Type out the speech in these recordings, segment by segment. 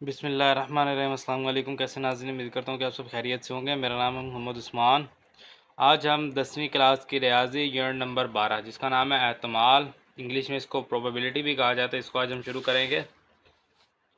बिस्मिल्लाहिर्रहमानिर्रहीम। अस्सलाम वालेकुम। कैसे नाज़रीन, उम्मीद करता हूँ कि आप सब खैरियत से होंगे। मेरा नाम है मोहम्मद उस्मान। आज हम 10वीं क्लास की रियाज़ी यूनिट नंबर 12 जिसका नाम है एहतमाल, इंग्लिश में इसको प्रोबेबिलिटी भी कहा जाता है, इसको आज हम शुरू करेंगे।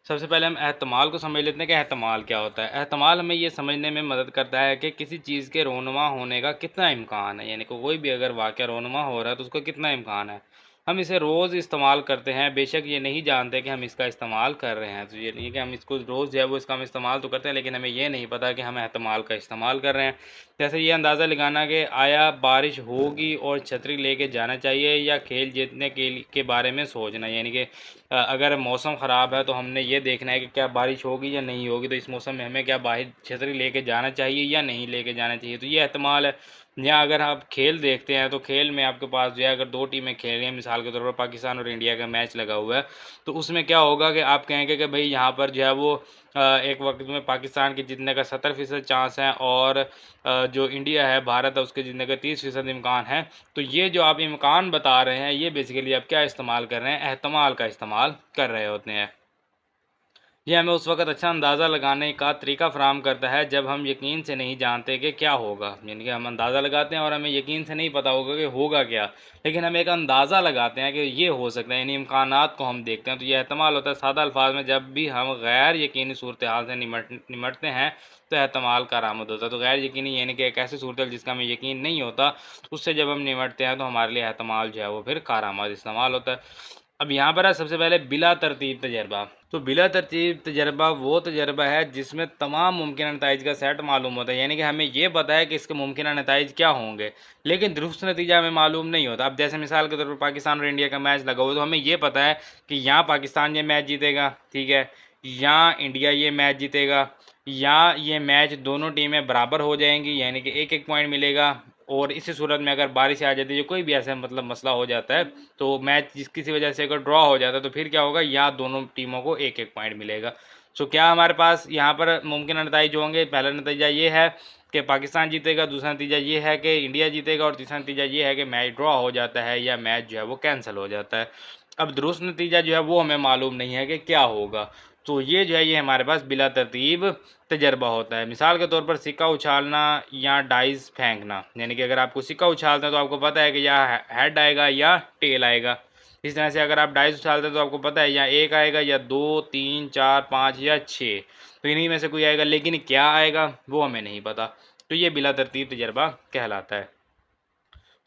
सबसे पहले हम एहतमाल को समझ लेते हैं कि एहतमाल क्या होता है। एहतमाल हमें ये समझने में मदद करता है कि किसी चीज़ के रोनुमा होने का कितना इम्कान है, यानी कि कोई भी अगर वाक़या रोनुमा हो रहा है तो उसका कितना इम्कान है। हम इसे रोज़ इस्तेमाल करते हैं, बेशक ये नहीं जानते कि हम इसका इस्तेमाल कर रहे हैं। तो ये नहीं कि हम इसको रोज़ जो है वो इसका हम इस्तेमाल तो करते हैं, लेकिन हमें ये नहीं पता कि हम एहतमाल का इस्तेमाल कर रहे हैं। जैसे ये अंदाज़ा लगाना कि आया बारिश होगी और छतरी लेके जाना चाहिए, या खेल जीतने के बारे में सोचना, यानी कि अगर मौसम ख़राब है तो हमने ये देखना है कि क्या बारिश होगी या नहीं होगी, तो इस मौसम में हमें क्या बाहर छतरी लेके जाना चाहिए या नहीं लेके जाना चाहिए। तो ये एहतमाल है। या अगर आप खेल देखते हैं तो खेल में आपके पास जो है अगर दो टीमें खेल रही हैं, मिसाल के तौर पर पाकिस्तान और इंडिया का मैच लगा हुआ है, तो उसमें क्या होगा कि आप कहेंगे कि भाई यहाँ पर जो है वो एक वक्त में पाकिस्तान के जीतने का 70% चांस है और जो इंडिया है, भारत है, उसके जीतने का 30% इम्कान है। तो ये जो आप इम्कान बता रहे हैं, ये बेसिकली आप क्या इस्तेमाल कर रहे हैं, एहतमाल का इस्तेमाल कर रहे होते हैं। ये हमें उस वक्त अच्छा अंदाज़ा लगाने का तरीका फ़राहम करता है जब हम यकीन से नहीं जानते कि क्या होगा, यानी कि हम अंदाज़ा लगाते हैं और हमें यकीन से नहीं पता होगा कि होगा क्या, लेकिन हम एक अंदाज़ा लगाते हैं कि ये हो सकता है, यानी इम्कानात को हम देखते हैं। तो ये एहतमाल होता है। सादा अल्फाज में जब भी हम गैर यकीनी सूरत हाल से निमटते हैं तो एहतमाल कारआमद होता है। तो गैर यकीनी यानी कि एक ऐसी सूरत हाल जिसका हमें यकीन नहीं होता, उससे जब हम निमटते हैं तो हमारे लिए एहतमाल जो है वो फिर कारआमद इस्तेमाल होता है। अब यहाँ पर है सबसे पहले बिला तरतीब तजर्बा। तो बिला तरतीब तजर्बा वो तजर्बा है जिसमें तमाम मुमकिन नताइज का सेट मालूम होता है, यानी कि हमें ये पता है कि इसके मुमकिन नताइज क्या होंगे, लेकिन दुरुस्त नतीजा हमें मालूम नहीं होता। अब जैसे मिसाल के तौर पर पाकिस्तान और इंडिया का मैच लगा हुआ, तो हमें ये पता है कि यहाँ पाकिस्तान ये मैच जीतेगा, ठीक है, यहाँ इंडिया ये मैच जीतेगा, या ये मैच दोनों टीमें बराबर हो जाएंगी, यानी कि एक एक पॉइंट मिलेगा। और इसी सूरत में अगर बारिश आ जाती है, जो कोई भी ऐसा मतलब मसला हो जाता है, तो मैच जिस किसी वजह से अगर ड्रॉ हो जाता है तो फिर क्या होगा, यहाँ दोनों टीमों को एक एक पॉइंट मिलेगा। सो क्या हमारे पास यहाँ पर मुमकिन नतीजे जो होंगे, पहला नतीजा ये है कि पाकिस्तान जीतेगा, दूसरा नतीजा ये है कि इंडिया जीतेगा, और तीसरा नतीजा ये है कि मैच ड्रॉ हो जाता है या मैच जो है वो कैंसिल हो जाता है। अब दुरुस्त नतीजा जो है वो हमें मालूम नहीं है कि क्या होगा। तो ये जो है ये हमारे पास बिला तरतीब तजर्बा होता है। मिसाल के तौर पर सिक्का उछालना या डाइस फेंकना, यानी कि अगर आपको सिक्का उछालते हैं तो आपको पता है कि या हेड आएगा या टेल आएगा। इस तरह से अगर आप डाइस उछालते हैं तो आपको पता है या एक आएगा या दो, तीन, चार, पाँच या छः, तो इन्हीं में से कोई आएगा, लेकिन क्या आएगा वो हमें नहीं पता। तो ये बिला तरतीब तजर्बा कहलाता है।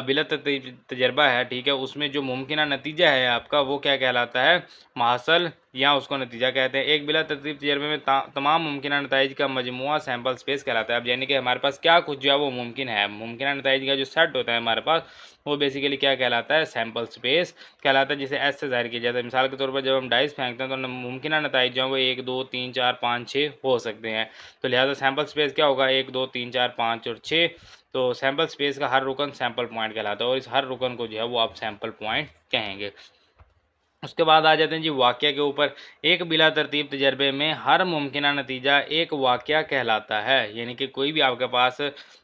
बिला तरतीब तजर्बा है, ठीक है, उसमें जो मुमकिन नतीजा है आपका वो क्या कहलाता है, मौसल, या उसको नतीजा कहते हैं। एक बिला तरतीब तजर्बे में तमाम मुमकिन नताइज का मजमुआ सैम्पल स्पेस कहलाता है। अब यानी कि हमारे पास क्या कुछ जो है वो मुमकिन है, मुमकिन नताइज का जो सेट होता है हमारे पास, वो बेसिकली क्या कहलाता है, सैम्पल स्पेस कहलाता है, जिसे एस से ज़ाहिर किया जाता है। मिसाल के तौर पर जब हम डाइस फेंकते हैं तो मुमकिन नताइज जो है वो 1, 2, 3, 4, 5, 6 हो सकते हैं। तो लिहाजा सैम्पल स्पेस क्या होगा, 1, 2, 3, 4, 5 और 6। तो सैम्पल स्पेस का हर रुकन सैम्पल पॉइंट कहलाता है, और इस हर रुकन को जो है वो आप सैम्पल पॉइंट कहेंगे। उसके बाद आ जाते हैं जी वाक़या के ऊपर। एक बिला तरतीब तजर्बे में हर मुमकिन नतीजा एक वाक़या कहलाता है, यानी कि कोई भी आपके पास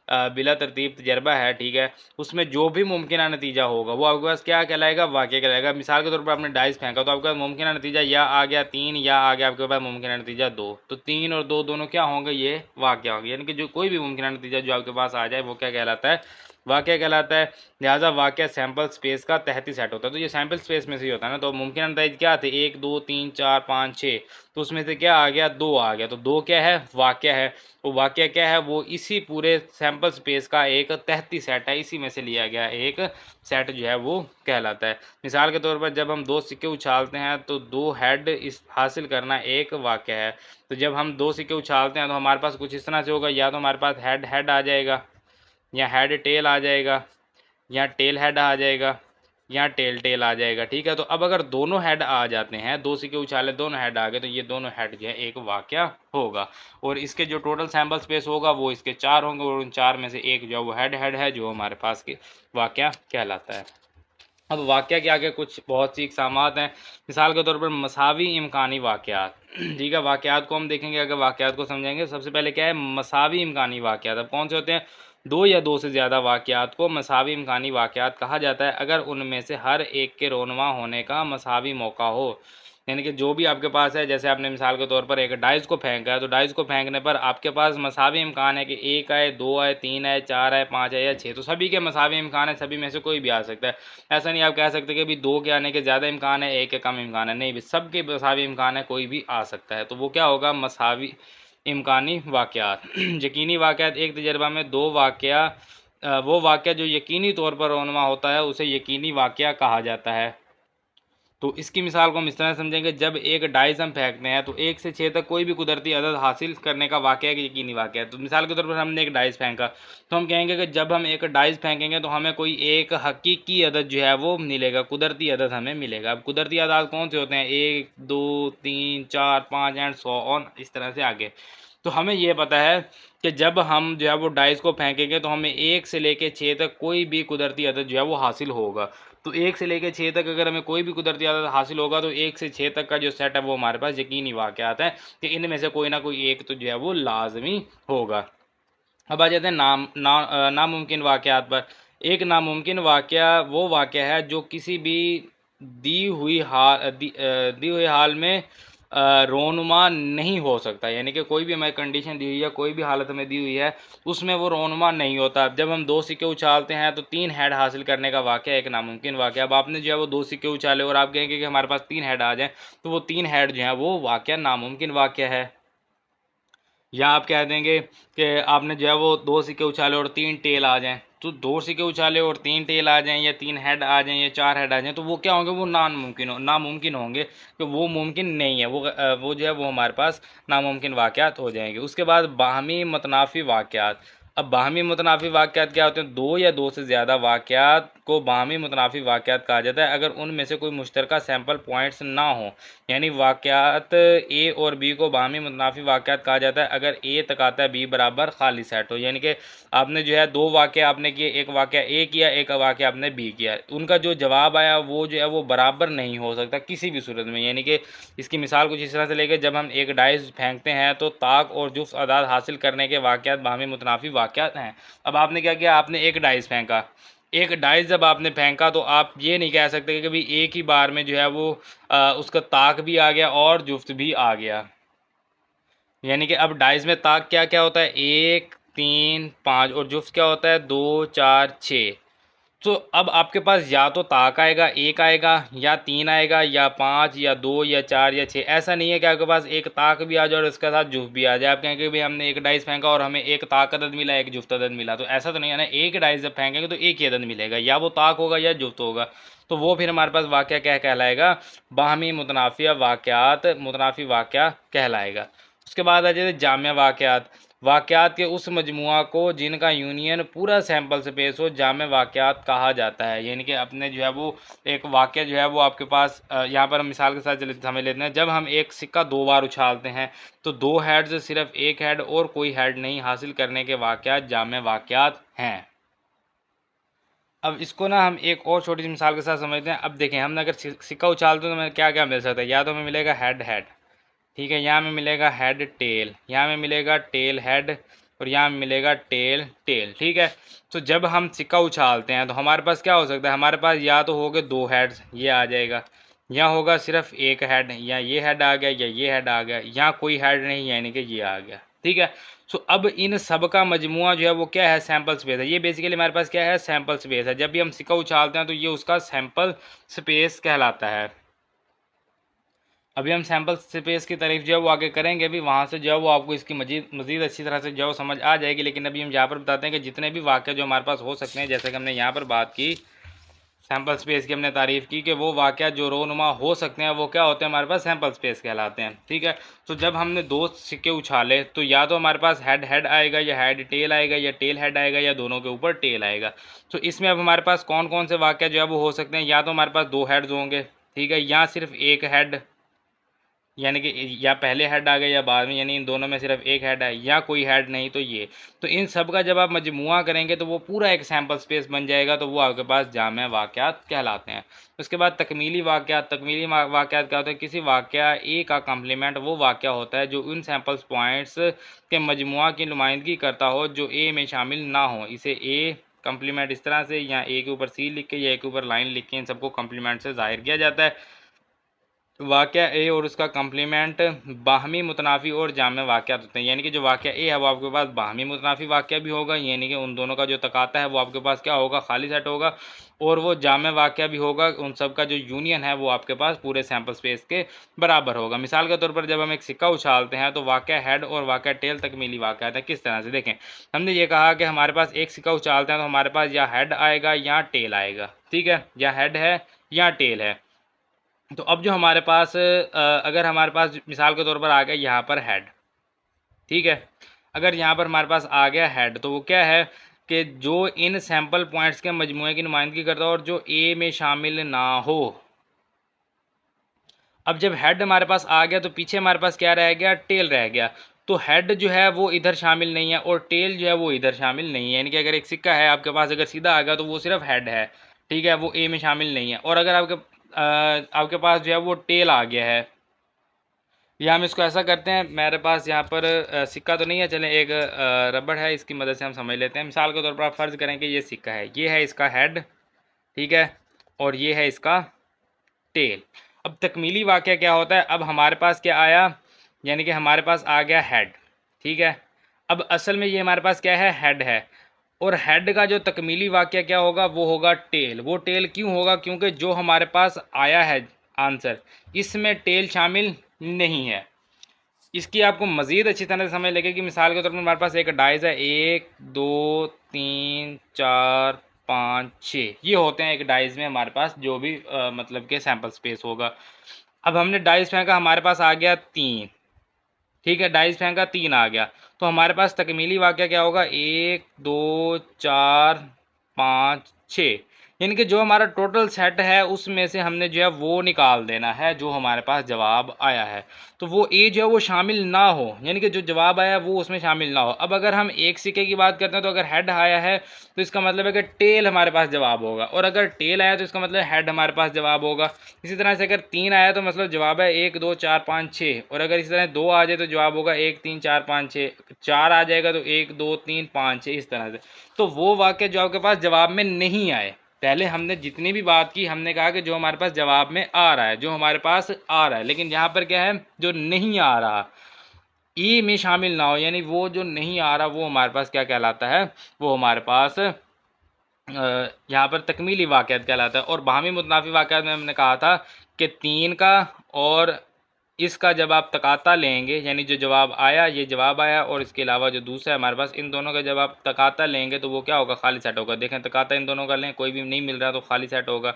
बिला तरतीब तजर्बा है, ठीक है, उसमें जो भी मुमकिन नतीजा होगा वो आपके पास क्या कहलाएगा, वाक़या कहलाएगा। मिसाल के तौर पर आपने डाइस फेंका तो आपका मुमकिन नतीजा या आ गया 3 या आ गया आपके पास मुमकिन नतीजा 2, तो 3 और 2 दोनों क्या होंगे, ये वाक़या होंगे, यानी कि जो कोई भी मुमकिन नतीजा जो आपके पास आ जाए वो क्या कहलाता है, वाक़या कहलाता है। लिहाजा वाक़या सैम्पल स्पेस का तहती सेट होता है। तो ये सैम्पल स्पेस में से ही होता है ना। तो मुमकिन नताइज क्या थे, 1, 2, 3, 4, 5, 6, तो उसमें से क्या आ गया, 2 आ गया, तो 2 क्या है, वाक़या है। वो वाक़या क्या है, वो इसी पूरे सैम्पल स्पेस का एक तहती सेट है, इसी में से लिया गया एक सेट जो है वो कहलाता है। मिसाल के तौर पर जब हम 2 सिक्के उछालते हैं तो 2 हेड इस हासिल करना एक वाक़या है। तो जब हम 2 सिक्के उछालते हैं तो हमारे पास कुछ इस तरह से होगा, या तो हमारे पास हेड हेड आ जाएगा, या हेड टेल आ जाएगा, या टेल हेड आ जाएगा, या टेल टेल आ जाएगा, ठीक है। तो अब अगर दोनों हेड आ जाते हैं, 2 सिक्के उछाले दोनों हेड आ गए, तो ये दोनों हेड जो है एक वाक़या होगा, और इसके जो टोटल सैम्पल स्पेस होगा वो इसके 4 होंगे, और उन 4 में से एक जो है वो हेड हेड है जो हमारे पास के वाक़या कहलाता है। अब वाक़या के आगे कुछ बहुत सी इक़सामात हैं। मिसाल के तौर पर मसावी इम्कानी वाक़यात, ठीक है, वाक़यात को हम देखेंगे, अगर वाक़यात को समझेंगे सबसे पहले क्या है, मसावी इम्कानी वाक़यात। अब कौन से होते हैं, दो या दो से ज़्यादा वाक़यात को मसावी इम्कानी वाक़यात कहा जाता है अगर उनमें से हर एक के रोनुमा होने का मसावी मौका हो। यानी कि जो भी आपके पास है, जैसे आपने मिसाल के तौर पर एक डाइस को फेंका है, तो डाइस को फेंकने पर आपके पास मसावी इम्कान है कि 1 आए, 2 आए, 3 आए, 4 आए, 5 आए या 6, तो सभी के मसावी इम्कान है, सभी में से कोई भी आ सकता है। ऐसा नहीं आप कह सकते कि भाई 2 के आने के ज़्यादा इम्कान है, 1 के कम इम्कान है, नहीं भी सब के मसावी इम्कान है, कोई भी आ सकता है। तो वो क्या होगा, मसावी इम्कानी वाक़यात। यकीनी वाक़यात, एक तजर्बा में दो वाक़या, वो वाक़या जो यकीनी तौर पर रोनुमा होता है उसे यकीनी वाक़या कहा जाता है। तो इसकी मिसाल को हम इस तरह समझेंगे, जब एक डाइस हम फेंकते हैं तो 1 से 6 तक कोई भी कुदरती अदद हासिल करने का वाक़या कि यकीनी वाक़या है। तो मिसाल के तौर पर हमने एक डाइस फेंका, तो हम कहेंगे कि जब हम एक डाइस फेंकेंगे तो हमें कोई एक हकीकी अदद जो है वो मिलेगा, कुदरती अदद हमें मिलेगा। अब कुदरती अदद कौन से होते हैं, 1, 2, 3, 4, 5 एंड 100 और इस तरह से आगे। तो हमें ये पता है कि जब हम जो है वो डाइस को फेंकेंगे तो हमें 1 से लेकर 6 तक कोई भी कुदरती अदद जो है वो हासिल होगा। तो 1 से लेकर 6 तक अगर हमें कोई भी कुदरती अदद हासिल होगा तो 1 से 6 तक का जो सेट है वो हमारे पास यकीनी वाक़यात है कि इनमें से कोई ना कोई एक तो जो है वो लाजमी होगा। अब आ जाते हैं नामुमकिन वाक़यात पर। एक नामुमकिन वाक़या वो वाक़या है जो किसी भी दी हुई हाल में रोनुमा नहीं हो सकता। यानी कि कोई भी हमें कंडीशन दी हुई है, कोई भी हालत हमें दी हुई है, उसमें वो रोनुमा नहीं होता। जब हम 2 सिक्के उछालते हैं तो 3 हेड हासिल करने का वाक़या एक नामुमकिन वाक़या। अब आपने जो है वो 2 सिक्के उछाले और आप कहेंगे कि हमारे पास 3 हेड आ जाएँ, तो वो 3 हेड जो हैं वो वाक़या नामुमकिन वाक़या है। या आप कह देंगे कि आपने जो है वो 2 सिक्के उछाले और 3 टेल आ जाएँ, तो 2 सिक्के उछाले और 3 टेल आ जाएँ या 3 हेड आ जाएँ या 4 हेड आ जाएँ, तो वो क्या होंगे, वो नामुमकिन होंगे, कि वो मुमकिन नहीं है। वो जो है वो हमारे पास नामुमकिन वाक़यात हो जाएंगे। उसके बाद बाहमी मतनाफ़ी वाक़यात। अब बाहमी मतनाफ़ी वाक़यात क्या होते हैं, 2 या 2 से ज़्यादा वाक़यात को बाहमी मतनाफ़ी वाक़यात कहा जाता है अगर उनमें से कोई मुश्तरका सैम्पल पॉइंट्स ना हो। यानी वाक़यात ए और बी को बाहमी मुतनाफ़ी वाक़यात कहा जाता है अगर ए तकाता है बी बराबर खाली सेट हो। यानी कि आपने जो है 2 वाक़े आपने किए, एक वाक़या ए किया, एक वाक़या आपने बी किया, उनका जो जवाब आया वो जो है वो बराबर नहीं हो सकता किसी भी सूरत में। यानी कि इसकी मिसाल कुछ इस तरह से लेके, जब हम एक डाइस फेंकते हैं तो ताक और जुफ्त अदाद हासिल करने के वाक़यात बाहमी मुतनाफ़ी वाक़यात हैं। अब आपने क्या किया, आपने एक डाइस फेंका, एक डाइस जब आपने फेंका तो आप ये नहीं कह सकते कि भाई एक ही बार में जो है वो उसका ताक भी आ गया और जुफ्त भी आ गया। यानी कि अब डाइस में ताक क्या क्या होता है, 1, 3, 5 और जुफ्त क्या होता है, 2, 4, 6। तो अब आपके पास या तो ताक आएगा, 1 आएगा, या 3 आएगा, या 5, या 2, या 4, या 6। ऐसा नहीं है कि आपके पास एक ताक भी आ जाए और इसके साथ जुफ्त भी आ जाए। आप कहेंगे भाई हमने एक डाइस फेंका और हमें एक ताक अदद मिला, एक जुफ्त अदद मिला, तो ऐसा तो नहीं है ना। एक डाइस जब फेंकेंगे तो एक ही अदद मिलेगा, या वो ताक होगा या जुफ्त होगा। तो वो फिर हमारे पास वाक़या क्या कहलाएगा, बाहमी मुतनाफ़िया वाक़यात, मुतनाफ़ी वाक़या कहलाएगा। उसके बाद आ जाते जामिया वाक़यात। वाक़यात के उस मजमुआ को जिनका यूनियन पूरा सैम्पल स्पेस हो जामिया वाक़यात कहा जाता है। यानी कि अपने जो है वो एक वाक़या जो है वो आपके पास, यहाँ पर हम मिसाल के साथ समझ लेते हैं। जब हम एक सिक्का 2 बार उछालते हैं तो 2 हेड से सिर्फ एक हेड और कोई हेड नहीं हासिल करने के वाक़यात जामिया वाक़यात हैं। अब इसको ना हम एक और छोटी सी मिसाल के साथ समझते हैं। अब देखें, हम अगर सिक्का उछालते हैं तो हमें क्या क्या मिल सकता है, या तो हमें मिलेगा हेड हेड, ठीक है, यहाँ में मिलेगा हेड टेल, यहाँ में मिलेगा टेल हेड, और यहाँ में मिलेगा टेल टेल, ठीक है। तो जब हम सिक्का उछालते हैं तो हमारे पास क्या हो सकता है, हमारे पास या तो हो गए 2 हेड्स, ये आ जाएगा, या होगा सिर्फ एक हेड, या ये हेड आ गया, या ये हेड आ गया, यहाँ कोई हेड नहीं यानी कि ये आ गया, ठीक है। सो अब इन सब का मजमुआ जो है वो क्या है, सैम्पल स्पेस है। ये बेसिकली हमारे पास क्या है, सैम्पल स्पेस है। जब भी हम सिक्का उछालते हैं तो ये उसका सैम्पल स्पेस कहलाता है। अभी हम सैम्पल स्पेस की तारीफ जो है वो आगे करेंगे, अभी वहाँ से जो है वो आपको इसकी मज़ीद अच्छी तरह से जो है वो समझ आ जाएगी। लेकिन अभी हम यहाँ पर बताते हैं कि जितने भी वाक़े जो हमारे पास हो सकते हैं, जैसे कि हमने यहाँ पर बात की सैम्पल स्पेस की, हमने तारीफ़ की कि वो वाक़या जो रोनुमा हो सकते हैं वो क्या होते हैं, हमारे पास सैम्पल स्पेस कहलाते हैं, ठीक है। तो जब हमने 2 सिक्के उछाले तो या तो हमारे पास हेड हेड आएगा, या हेड टेल आएगा, या टेल हेड आएगा, या दोनों के ऊपर टेल आएगा। तो इसमें अब हमारे पास कौन कौन से वाक़या जो है वो हो सकते हैं, या तो हमारे पास 2 हेड्स होंगे, ठीक है, या सिर्फ एक हेड, यानी कि या पहले हेड आ गए या बाद में, यानी इन दोनों में सिर्फ एक हेड है या कोई हेड नहीं तो ये, तो इन सब का जब आप मजमुआ करेंगे तो वो पूरा एक सैम्पल स्पेस बन जाएगा, तो वो आपके पास जामे वाक़यात कहलाते हैं। उसके बाद तकमीली वाक़यात। तकमीली वाक़यात क्या होता है? किसी वाक़या ए का कम्प्लीमेंट वो वाक़या होता है जो उन सैम्पल्स पॉइंट्स के मजमुआ की नुमाइंदगी करता हो जो ए में शामिल ना हो। इसे ए कम्प्लीमेंट इस तरह से, या ए के ऊपर सी लिख के या ए के ऊपर लाइन लिख के इन सबको कम्प्लीमेंट से ज़ाहिर किया जाता है। वाक़या ए और उसका कम्प्लीमेंट बाहमी मुतनाफ़ी और जामे वाक़यात होते हैं, यानी कि जो वाक़या ए है वो आपके पास बाहमी मुतनाफ़ी वाक़या भी होगा, यानी कि उन दोनों का जो तकाता है वो आपके पास क्या होगा? खाली सेट होगा, और वो जामे वाक़या भी होगा, उन सब का जो यूनियन है वो आपके पास पूरे सैम्पल स्पेस के बराबर होगा। मिसाल के तौर पर जब हम एक सिक्का उछालते हैं तो वाक़या हेड और वाक़या टेल तकमीली वाक़यात है। किस तरह से? देखें, हमने ये कहा कि हमारे पास एक सिक्का उछालते हैं तो हमारे पास या हेड आएगा या टेल आएगा, ठीक है, या हेड है या टेल है। तो अब जो हमारे पास अगर हमारे पास मिसाल के तौर पर आ गया यहाँ पर हेड, ठीक है, अगर यहाँ पर हमारे पास आ गया हेड तो वो क्या है कि जो इन सैम्पल पॉइंट्स के मजमूए की नुमाइंदगी करता हो और जो ए में शामिल ना हो। अब जब हेड हमारे पास आ गया तो पीछे हमारे पास क्या रह गया? टेल रह गया। तो हेड जो है वो इधर शामिल नहीं है और टेल जो है वो इधर शामिल नहीं है, यानी कि अगर एक सिक्का है आपके पास, अगर सीधा आ गया तो वो सिर्फ हेड है, ठीक है, वो ए में शामिल नहीं है। और अगर आपके पास जो है वो टेल आ गया है, या हम इसको ऐसा करते हैं, मेरे पास यहाँ पर सिक्का तो नहीं है, चलें एक रबड़ है, इसकी मदद से हम समझ लेते हैं। मिसाल के तौर पर आप फ़र्ज़ करें कि ये सिक्का है, ये है इसका हेड, ठीक है, और ये है इसका टेल। अब तकमीली वाक़या क्या होता है? अब हमारे पास क्या आया? यानी कि हमारे पास आ गया हेड, ठीक है। अब असल में ये हमारे पास क्या है? हेड है, और हेड का जो तकमीली वाक़या क्या होगा? वो होगा टेल। वो टेल क्यों होगा? क्योंकि जो हमारे पास आया है आंसर, इसमें टेल शामिल नहीं है। इसकी आपको मज़ीद अच्छी तरह से समझ लगेगी। मिसाल के तौर पर हमारे पास एक डाइस है, 1 2 3 4 5 6, ये होते हैं एक डाइस में हमारे पास जो भी मतलब के सैम्पल स्पेस होगा। अब हमने डाइस फेंका, हमारे पास आ गया 3, ठीक है, डाइस फेंका 3 आ गया, तो हमारे पास तकमीली वाक़या क्या होगा? 1 2 4 5 6, यानी कि जो हमारा टोटल सेट है उसमें से हमने जो है वो निकाल देना है जो हमारे पास जवाब आया है। तो वो ए जो है वो शामिल ना हो, यानी कि जो जवाब आया है वो उसमें शामिल ना हो। अब अगर हम एक सिक्के की बात करते हैं तो अगर हेड आया है तो इसका मतलब है कि टेल हमारे पास जवाब होगा, और अगर टेल आया तो इसका मतलब हेड हमारे पास जवाब होगा। इसी तरह से अगर 3 आया तो मतलब जवाब है 1 2 4 5 6, और अगर इसी तरह 2 आ जाए तो जवाब होगा 1 3 4 5 6, 4 आ जाएगा तो 1 2 3 5 6, इस तरह से। तो वो वाक़या जो आपके पास जवाब में नहीं आए, पहले हमने जितनी भी बात की हमने कहा कि जो हमारे पास जवाब में आ रहा है, जो हमारे पास आ रहा है, लेकिन यहाँ पर क्या है? जो नहीं आ रहा, ई में शामिल ना हो, यानी वो जो नहीं आ रहा वो हमारे पास क्या कहलाता है? वो हमारे पास यहाँ पर तकमीली वाक़यात कहलाता है। और बाहमी मुतनाफ़ी वाक़यात में हमने कहा था कि 3 का और इसका जब आप तकाता लेंगे, यानी जो जवाब आया ये जवाब आया और इसके अलावा जो दूसरा है हमारे पास, इन दोनों का जब आप तकाता लेंगे तो वो क्या होगा? खाली सेट होगा। देखें, तकाता इन दोनों का लें, कोई भी नहीं मिल रहा तो खाली सेट होगा।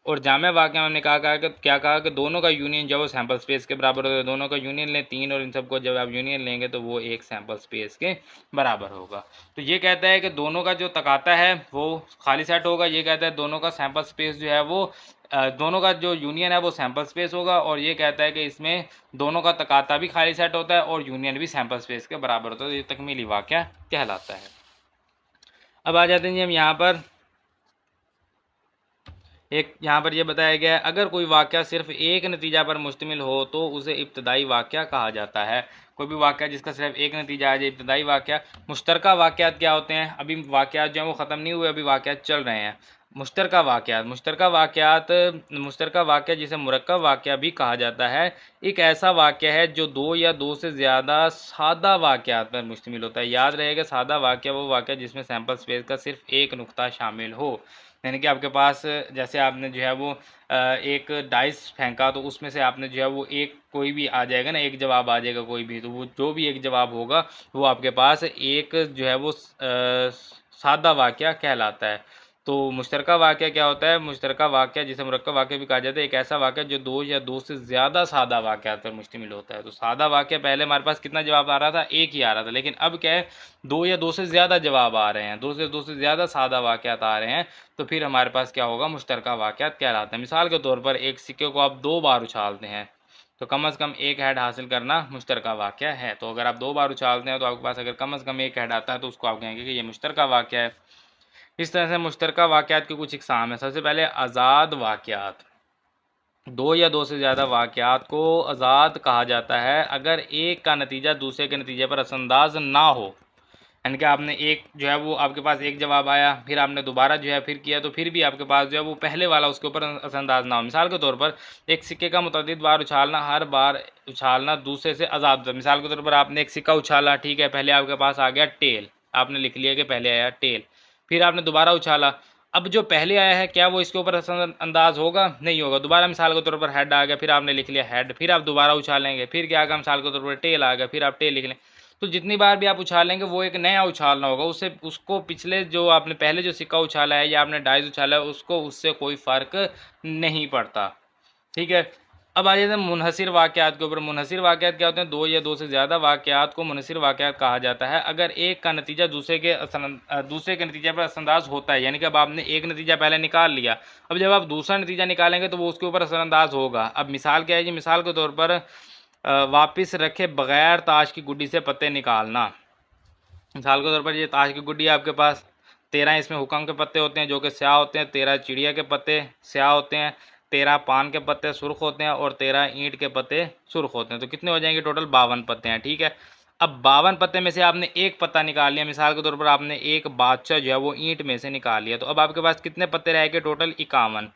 और जामे वाक़या में हमने कहा कि क्या कहा कि दोनों का यूनियन जो है वो सैम्पल स्पेस के बराबर होगा। दोनों का यूनियन लें 3, और इन सबको जब आप यूनियन लेंगे तो वो एक सैम्पल स्पेस के बराबर होगा। तो ये कहता है कि दोनों का जो तकाता है वो खाली सेट होगा। ये कहता है दोनों का सैम्पल स्पेस जो है वो दोनों का जो यूनियन है वो सैम्पल स्पेस होगा। और ये कहता है कि इसमें दोनों का तकाता भी खाली सेट होता है और यूनियन भी सैम्पल स्पेस के बराबर होता है। तो ये तकमीली वाक़या कहलाता है। अब आ जाते हैं जी हम यहाँ पर, एक यहाँ पर यह बताया गया है, अगर कोई वाक़या सिर्फ एक नतीजा पर मुश्तमिल हो तो उसे इब्तदाई वाक़या कहा जाता है। कोई भी वाक़या जिसका सिर्फ एक नतीजा आ जाए, इब्तदाई वाक़या। मुश्तरका वाक़यात क्या होते हैं? अभी वाक़यात जो हैं वो ख़त्म नहीं हुए, अभी वाक़यात चल रहे हैं। मुश्तरका वाक़यात, मुश्तरका वाक़या जिसे मुरक्कब वाक़या भी कहा जाता है, एक ऐसा वाक़या है जो 2 या 2 से ज़्यादा सादा वाक़यात पर मुश्तमिल होता है। याद रहेगा, सादा वाक़या वो वाक़या जिसमें सैम्पल स्पेस का सिर्फ एक नुक्ता शामिल हो, यानी कि आपके पास जैसे आपने जो है वो एक डाइस फेंका तो उसमें से आपने जो है वो एक कोई भी आ जाएगा ना, एक जवाब आ जाएगा कोई भी, तो वो जो भी एक जवाब होगा वो आपके पास एक जो है वो सादा वाक़या कहलाता है। तो मुश्तरका वाक़या क्या होता है? मुश्तरका वाक़या जिसे मुरक्कब वाक़या भी कहा जाता है, एक ऐसा वाक़या जो 2 या 2 से ज़्यादा सादा वाक़यात पर मुश्तमिल होता है। तो सादा वाक़या पहले हमारे पास कितना जवाब आ रहा था? एक ही आ रहा था, लेकिन अब क्या है? 2 या 2 से ज़्यादा जवाब आ रहे हैं, 2 से ज़्यादा सादा वाक़यात आ रहे हैं, तो फिर हमारे पास क्या होगा? मुश्तरका वाक़यात कहलाते हैं। मिसाल के तौर पर एक सिक्के को आप 2 बार उछालते हैं तो कम से कम एक हेड हासिल करना मुश्तरका वाक़या है। तो अगर आप 2 बार उछालते हैं तो आपके पास अगर कम से कम एक हेड आता है तो उसको आप कहेंगे कि ये मुश्तरका वाक़या है। इस तरह से मुश्तरका वाक़यात की कुछ इक़साम है। सबसे पहले आज़ाद वाक़यात। 2 या 2 से ज़्यादा वाक़यात को आज़ाद कहा जाता है अगर एक का नतीजा दूसरे के नतीजे पर असरअंदाज ना हो। यानी कि आपने एक जो है वो आपके पास एक जवाब आया, फिर आपने दोबारा जो है फिर किया तो फिर भी आपके पास जो है वो पहले वाला उसके ऊपर असरअंदाज ना हो। मिसाल के तौर पर एक सिक्के का मुतअद्दिद बार उछालना, हर बार उछालना दूसरे से आज़ाद होता है। मिसाल के तौर पर आपने एक सिक्का उछाला, ठीक है, पहले आपके पास आ गया टेल, आपने लिख लिया कि पहले आया टेल, फिर आपने दोबारा उछाला, अब जो पहले आया है क्या वो इसके ऊपर असरअंदाज होगा? नहीं होगा। दोबारा मिसाल के तौर पर हेड आ गया, फिर आपने लिख लिया हेड, फिर आप दोबारा उछालेंगे, फिर क्या आएगा मिसाल के तौर पर टेल आ गया, फिर आप टेल लिख लें। तो जितनी बार भी आप उछालेंगे वो एक नया उछालना होगा, उससे उसको पिछले जो आपने पहले जो सिक्का उछाला है या आपने डाइस उछाला है उसको उससे कोई फ़र्क नहीं पड़ता। ठीक है, अब आ जाते हैं मुनहसिर वाक़यात के ऊपर। मुनहसिर वाक़यात क्या होते हैं? 2 या 2 से ज़्यादा वाक़यात को मुनहसिर वाक़यात कहा जाता है अगर एक का नतीजा दूसरे के नतीजे पर असरअंदाज होता है। यानी कि अब आपने एक नतीजा पहले निकाल लिया, अब जब आप दूसरा नतीजा निकालेंगे तो वो उसके ऊपर असरअंदाज होगा। अब मिसाल क्या है जी? मिसाल के तौर पर वापस रखे बग़ैर ताश की गुड्डी से पत्ते निकालना। मिसाल के तौर पर ये ताश की गुड्डी है आपके पास, 13 इसमें हुक्म के पत्ते होते हैं जो कि स्याह होते हैं, 13 चिड़िया के पत्ते स्याह होते हैं, 13 पान के पत्ते सुर्ख होते हैं और 13 ईंट के पत्ते सुर्ख होते हैं। तो कितने हो जाएंगे? टोटल 52 पत्ते हैं। ठीक है, अब 52 पत्ते में से आपने एक पत्ता निकाल लिया। मिसाल के तौर पर आपने एक बादशाह जो है वो ईंट में से निकाल लिया, तो अब आपके पास कितने पत्ते रह गए? टोटल 51।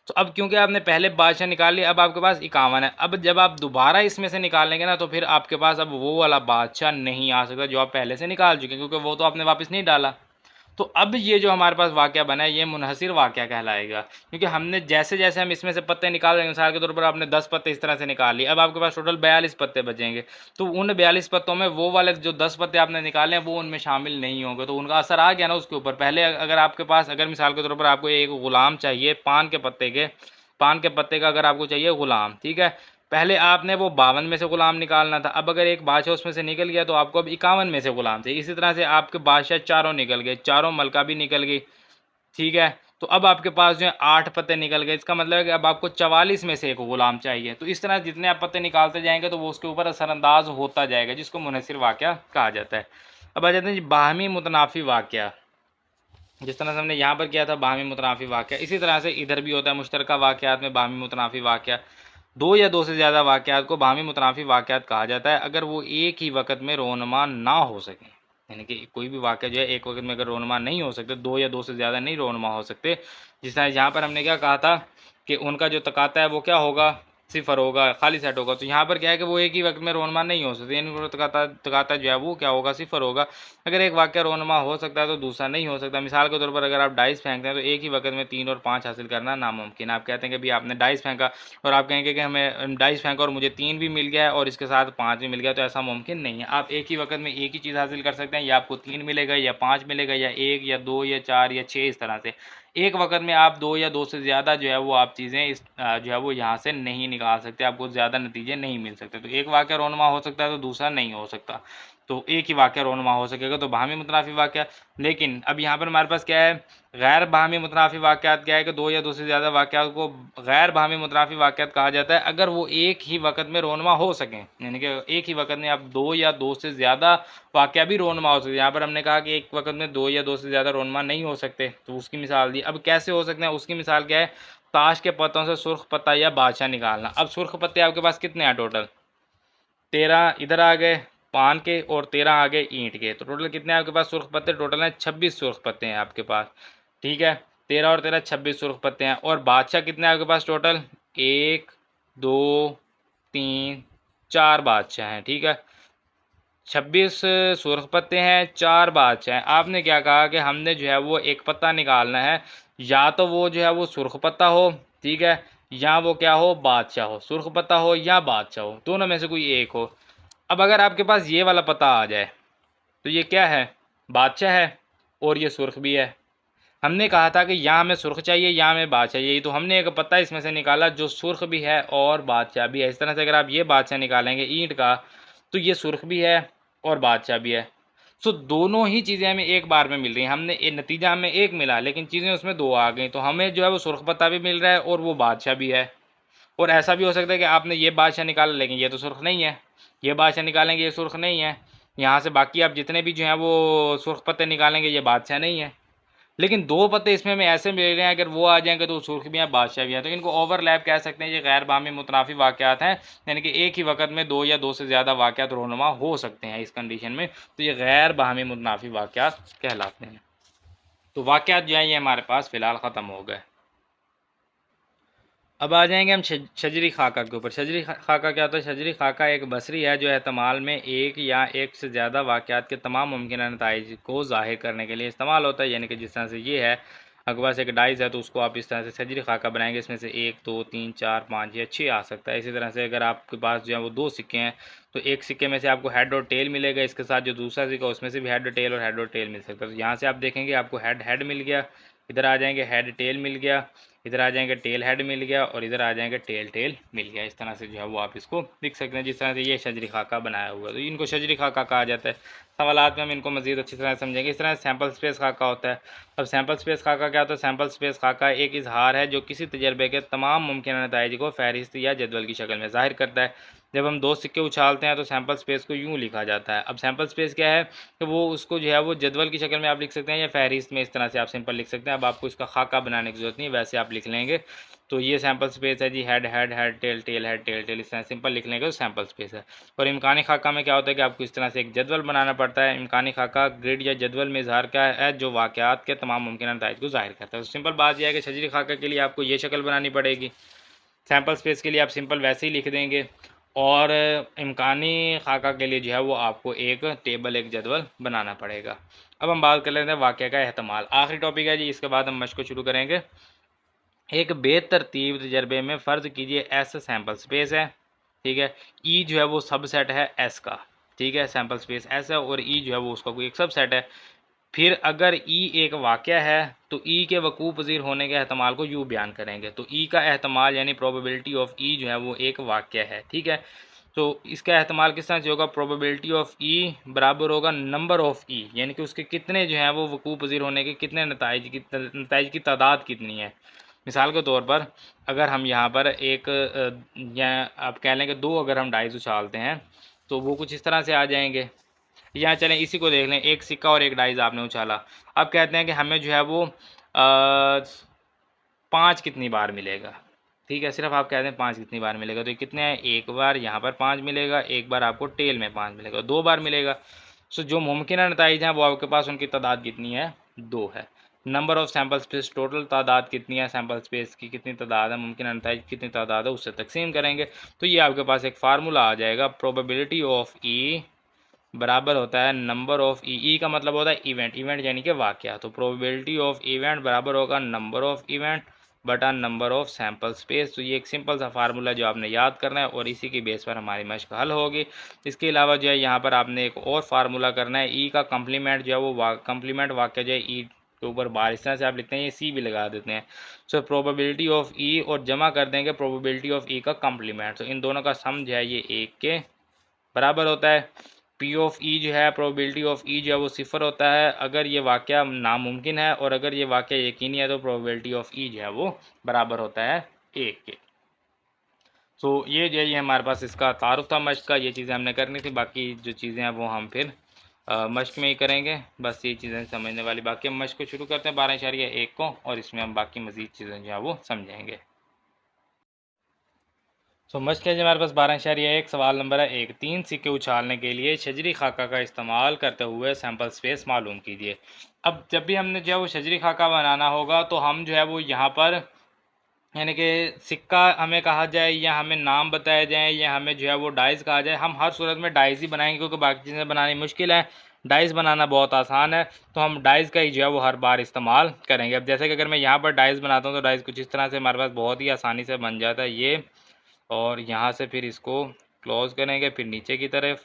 तो अब क्योंकि आपने पहले बादशाह निकाल लिया, अब आपके पास 51 है। अब जब आप दोबारा इसमें से निकालेंगे ना तो फिर आपके पास अब वो वाला बादशाह नहीं आ सकता जो आप पहले से निकाल चुके हैं, क्योंकि वो तो आपने वापस नहीं डाला। तो अब ये जो हमारे पास वाक़या बना है ये मुनहसिर वाक़या कहलाएगा, क्योंकि हमने जैसे जैसे हम इसमें से पत्ते निकाल रहे हैं, मिसाल के तौर पर आपने 10 पत्ते इस तरह से निकाल लिए, अब आपके पास टोटल 42 पत्ते बचेंगे। तो उन 42 पत्तों में वो वाले जो 10 पत्ते आपने निकाले हैं वो उनमें शामिल नहीं होंगे, तो उनका असर आ गया ना उसके ऊपर। पहले अगर आपके पास अगर मिसाल के तौर पर आपको एक ग़ुलाम चाहिए पान के पत्ते का अगर आपको चाहिए ग़ुलाम, ठीक है, पहले आपने वो 52 में से ग़ुलाम निकालना था। अब अगर एक बादशाह उसमें से निकल गया तो आपको अब 51 में से ग़ुलाम थे। इसी तरह से आपके बादशाह चारों निकल गए, चारों मलका भी निकल गई। ठीक है, तो अब आपके पास जो है 8 पत्ते निकल गए। इसका मतलब है कि अब आपको 44 में से एक ग़ुलाम चाहिए। तो इस तरह जितने आप पत्ते निकालते जाएंगे तो वो उसके ऊपर असरअंदाज होता जाएगा, जिसको मुनहसिर वाक़या कहा जाता है। अब आ जाते हैं जी बाहमी मुतनाफ़ी वाक़या। जिस तरह से हमने यहाँ पर किया था बाहमी मुतनाफ़ी वाक़या, इसी तरह से इधर भी होता है मुश्तरका वाक़यात में बाहमी मुतनाफ़ी वाक़या। 2 या 2 से ज़्यादा वाक़यात को बाहमी मुतनाफ़ी वाक़यात कहा जाता है अगर वो एक ही वक़्त में रोनुमा ना हो सकें। यानी कि कोई भी वाक़या जो है एक वक़्त में अगर रोनुमा नहीं हो सकते, 2 या 2 से ज़्यादा नहीं रोनुमा हो सकते। जिस तरह यहाँ पर हमने क्या कहा था कि उनका जो तकाता है वो क्या होगा? सिफ़र होगा, खाली सेट होगा। तो यहाँ पर क्या है कि वो एक ही वक्त में रोनुमा नहीं हो सकते, यानी वो तकाता जो है वो क्या होगा? सिफ़र होगा। अगर एक वाक़या रोनुमा हो सकता है तो दूसरा नहीं हो सकता। मिसाल के तौर पर अगर आप डाइस फेंकते हैं तो एक ही वक्त में 3 और 5 हासिल करना नामुमकिन। आप कहते हैं कि भाई आपने डाइस फेंका और आप कहेंगे कि हमें डाइस फेंका और मुझे 3 भी मिल गया है और इसके साथ 5 भी मिल गया, तो ऐसा मुमकिन नहीं है। आप एक ही वक्त में एक ही चीज़ हासिल कर सकते हैं, या आपको 3 मिलेगा या 5 मिलेगा या 1 या 2 या 4 या 6, इस तरह से। एक वक्त में आप 2 या 2 से ज़्यादा जो है वो आप चीज़ें जो है वो यहाँ से नहीं निकाल सकते, आपको ज़्यादा नतीजे नहीं मिल सकते। तो एक वाक़या रोनुमा हो सकता है तो दूसरा नहीं हो सकता, तो एक ही वाक़या रोनुमा हो सकेगा, तो बाहमी मुतनाफ़ी वाक़या। लेकिन अब यहाँ पर हमारे पास क्या है? गैर बाहमी मुतनाफ़ी वाक़यात क्या है कि 2 या 2 से ज़्यादा वाक़यात को गैर बाहमी मुतनाफ़ी वाक़यात कहा जाता है अगर वो एक ही वक्त में रोनुमा हो सकें। यानी कि एक ही वक्त में आप 2 या 2 से ज़्यादा वाक़या भी रोनुमा हो सकते हैं। यहाँ पर हमने कहा कि एक वक्त में 2 या 2 से ज़्यादा रोनुमा नहीं हो सकते, तो उसकी मिसाल दी। अब कैसे हो सकते हैं उसकी मिसाल क्या है? ताश के पत्तों से सुर्ख पत्ता या बादशाह निकालना। अब सुर्ख पत्ते आपके पास कितने हैं? टोटल 13 इधर आ गए पान के और 13 आ गए ईंट के, तो टोटल कितने आपके पास सुर्ख पत्ते? टोटल हैं 26 सुर्ख पत्ते हैं आपके पास। ठीक है, 13 और 13 26 सुर्ख पत्ते हैं। और बादशाह कितने आपके पास? टोटल 1 2 3 4 बादशाह हैं। ठीक है, 26 सुर्ख पत्ते हैं, 4 बादशाह हैं। आपने क्या कहा कि हमने जो है वो एक पत्ता निकालना है, या तो वो जो है वो सुर्ख पत्ता हो, ठीक है, या वो क्या हो? बादशाह हो। सुर्ख पत्ता हो या बादशाह हो, दोनों में से कोई एक हो। अब अगर आपके पास ये वाला पता आ जाए तो ये क्या है? बादशाह है और ये सुर्ख भी है। हमने कहा था कि यहाँ हमें सुर्ख चाहिए, यहाँ हमें बादशाह चाहिए, तो हमने एक पत्ता इसमें से निकाला जो सुर्ख भी है और बादशाह भी है। इस तरह से अगर आप ये बादशाह निकालेंगे ईंट का तो ये सुर्ख भी है और बादशाह भी है। सो दोनों ही चीज़ें हमें एक बार में मिल रही हैं। हमने नतीजा हमें एक मिला लेकिन चीज़ें उसमें 2 आ गई, तो हमें जो है वो सुर्ख पत्ता भी मिल रहा है और वो बादशाह भी है। और ऐसा भी हो सकता है कि आपने ये बादशाह निकाला लेकिन ये तो सुर्ख नहीं है, ये बादशाह निकालेंगे ये सुर्ख नहीं है, यहाँ से बाकी आप जितने भी जो हैं वो सुर्ख पत्ते निकालेंगे ये बादशाह नहीं है। लेकिन दो पत्ते इसमें हमें ऐसे मिल रहे हैं, अगर वो आ जाएंगे तो सुर्ख भी हैं बादशाह भी हैं, तो इनको ओवरलैप कह सकते हैं। ये गैर बामी मुतनाफी वाक़यात हैं, यानी कि एक ही वक्त में दो या दो से ज़्यादा वाक़यात रोनुमा हो सकते हैं इस कंडीशन में, तो ये गैर बामी मुतनाफी वाक़यात कहलाते हैं। तो वाक़यात जो है ये हमारे पास फ़िलहाल ख़त्म हो गए। अब आ जाएंगे हम शजरी खाका के ऊपर। शजरी खाका क्या होता है? शजरी खाका एक बसरी है जो एहतमाल में एक या एक से ज़्यादा वाक़यात के तमाम मुमकिन नताइज को ज़ाहिर करने के लिए इस्तेमाल होता है। यानी कि जिस तरह से ये है, आपके पास एक डाइस है तो उसको आप इस तरह से शजरी खाका बनाएंगे, इसमें से 1 2 3 4 5 या 6 आ सकता है। इसी तरह से अगर आपके पास जो है वो 2 सिक्के हैं तो एक सिक्के में से आपको हेड और टेल मिलेगा, इसके साथ जो दूसरा सिक्का उसमें से भी हेड और टेल मिल सकता है। तो यहाँ से आप देखेंगे आपको हेड मिल गया, इधर आ जाएंगे हेड टेल मिल गया, इधर आ जाएंगे टेल हेड मिल गया, और इधर आ जाएंगे टेल मिल गया। इस तरह से जो है वो आप इसको लिख सकते हैं, जिस तरह से ये शजरी खाका बनाया हुआ है तो इनको शजरी खाका कहा जाता है। सवालात में हम इनको मज़ीद अच्छी तरह समझेंगे। इस तरह सैम्पल स्पेस खाका होता है। अब सैम्पल स्पेस खाका क्या होता है? सैम्पल स्पेस खाका एक इजहार है जो किसी तजर्बे के तमाम मुमकिन नताइज को फहरिस्त या जदवल की शक्ल में ज़ाहिर करता है। जब हम 2 सिक्के उछालते हैं तो सैम्पल स्पेस को यूँ लिखा जाता है। अब सैम्पल स्पेस क्या है कि वो उसको जो है वो जदवल की शक्ल में आप लिख सकते हैं या फहरिस्त में, इस तरह से आप सिंपल लिख सकते हैं। अब आपको इसका खाका बनाने की ज़रूरत नहीं, वैसे आप लिख लेंगे। तो ये सैम्पल स्पेस है जी, हेड टेल इस तरह सिंपल लिख लेंगे तो सैम्पल स्पेस है। और इम्कानी खाका में क्या होता है कि आपको इस तरह से एक जदवल बनाना पड़ता है। इम्कानी खाका ग्रिड या जदवल में इजहार क्या है जो वाक़यात के तमाम मुमकिन नताइज को ज़ाहिर करता है। तो सिंपल बात यह है कि शजरी खाका के लिए आपको ये शक्ल बनानी पड़ेगी, सैम्पल स्पेस के लिए आप सिंपल वैसे ही लिख देंगे, और इम्कानी खाका के लिए जो है वो आपको एक टेबल एक जदवल बनाना पड़ेगा। अब हम बात कर लेते हैं वाक़या का एहतमाल, आखिरी टॉपिक है जी, इसके बाद हम मश्क को शुरू करेंगे। एक बेतरतीब तजर्बे में फ़र्ज़ कीजिए एस सैम्पल स्पेस है, ठीक है, ई जो है वो सबसेट है एस का, ठीक है, सैम्पल स्पेस एस है और ई जो है वो उसका कोई एक सबसेट है। फिर अगर ई एक वाक़या है तो ई के वकूफ़ पज़ीर होने के एहतमाल को यूँ बयान करेंगे। तो ई का एहतमाल यानी प्रोबेबिलिटी ऑफ ई जो है वो एक वाक़या है, ठीक है। तो इसका एहतमाल किस तरह से होगा? प्रोबेबिलिटी ऑफ ई बराबर होगा नंबर ऑफ़ ई, यानी कि उसके कितने जो हैं वो वकूफ़ पज़ीर होने के कितने नताइज की तादाद कितनी है। मिसाल के तौर पर अगर हम यहाँ पर एक या आप कह लें कि 2 अगर हम डाइस उछालते हैं तो वो कुछ इस तरह से आ जाएंगे। यहाँ चलें इसी को देख लें, एक सिक्का और एक डाइस आपने उछाला। अब कहते हैं कि हमें जो है वो 5 कितनी बार मिलेगा, ठीक है, सिर्फ आप कहते हैं 5 कितनी बार मिलेगा। तो ये कितने हैं? एक बार यहाँ पर 5 मिलेगा, एक बार आपको टेल में 5 मिलेगा, 2 बार मिलेगा। सो जो मुमकिन नताइज हैं वो आपके पास उनकी तादाद कितनी है? 2 है। Number of sample space, total तादाद कितनी है, सैम्पल स्पेस की कितनी तादाद है, मुमकिन नताइज कितनी तादाद है, उससे तकसीम करेंगे तो ये आपके पास एक फार्मूला आ जाएगा। प्रोबेबिलिटी ऑफ ई बराबर होता है नंबर ऑफ़ ई, ई का मतलब होता है इवेंट, इवेंट यानी कि वाक़या। तो प्रोबेबिलिटी ऑफ इवेंट बराबर होगा नंबर ऑफ़ इवेंट बटा नंबर ऑफ़ सैम्पल स्पेस। तो ये एक सिंपल सा फार्मूला जो आपने याद करना है और इसी की बेस पर हमारी मश्क हल होगी। इसके अलावा जो है यहाँ पर आपने एक और फार्मूला करना है, ई का कम्प्लीमेंट जो है वो कम्प्लीमेंट वाक़या जो है ई के ऊपर बार इस तरह से आप लिखते हैं, ये सी भी लगा देते हैं। सो प्रोबेबिलिटी ऑफ ई और जमा कर देंगे प्रोबेबिलिटी ऑफ ई का कम्प्लीमेंट। तो इन दोनों का सम जो है ये 1 के बराबर होता है। पी ऑफ ई जो है प्रोबेबिलिटी ऑफ ई जो है वो 0 होता है अगर ये वाक़या नामुमकिन है, और अगर ये वाक़या यकीनी है तो प्रोबेबिलिटी ऑफ ई जो है वो बराबर होता है 1 के। तो ये जो है ये हमारे पास इसका तारुफ था मश्क का, ये चीज़ें हमने करनी थी, बाकी जो चीज़ें हैं वो हम फिर मश्क में ही करेंगे। बस ये चीज़ें समझने वाली, बाकी हम मश्क को शुरू करते हैं 12.1 को, और इसमें हम बाकी मज़ीद चीज़ें जो है वो समझेंगे। तो मश्क है जी हमारे पास 12.1, सवाल नंबर है 1, 3 सिक्के उछालने के लिए शजरी खाका का इस्तेमाल करते हुए सैम्पल स्पेस मालूम कीजिए। अब जब भी हमने जो है वो शजरी खाका बनाना होगा तो हम जो है वो यहाँ पर यानी कि सिक्का हमें कहा जाए या हमें नाम बताया जाए या हमें जो है वो डाइस कहा जाए, हम हर सूरत में डाइस ही बनाएंगे क्योंकि बाकी चीज़ें बनानी मुश्किल है, डाइस बनाना बहुत आसान है। तो हम डाइस का ही जो है वो हर बार इस्तेमाल करेंगे। अब जैसे कि अगर मैं यहाँ पर डाइस बनाता हूँ तो डाइस कुछ इस तरह से हमारे पास बहुत ही आसानी से बन जाता है ये, और यहाँ से फिर इसको क्लोज़ करेंगे, फिर नीचे की तरफ,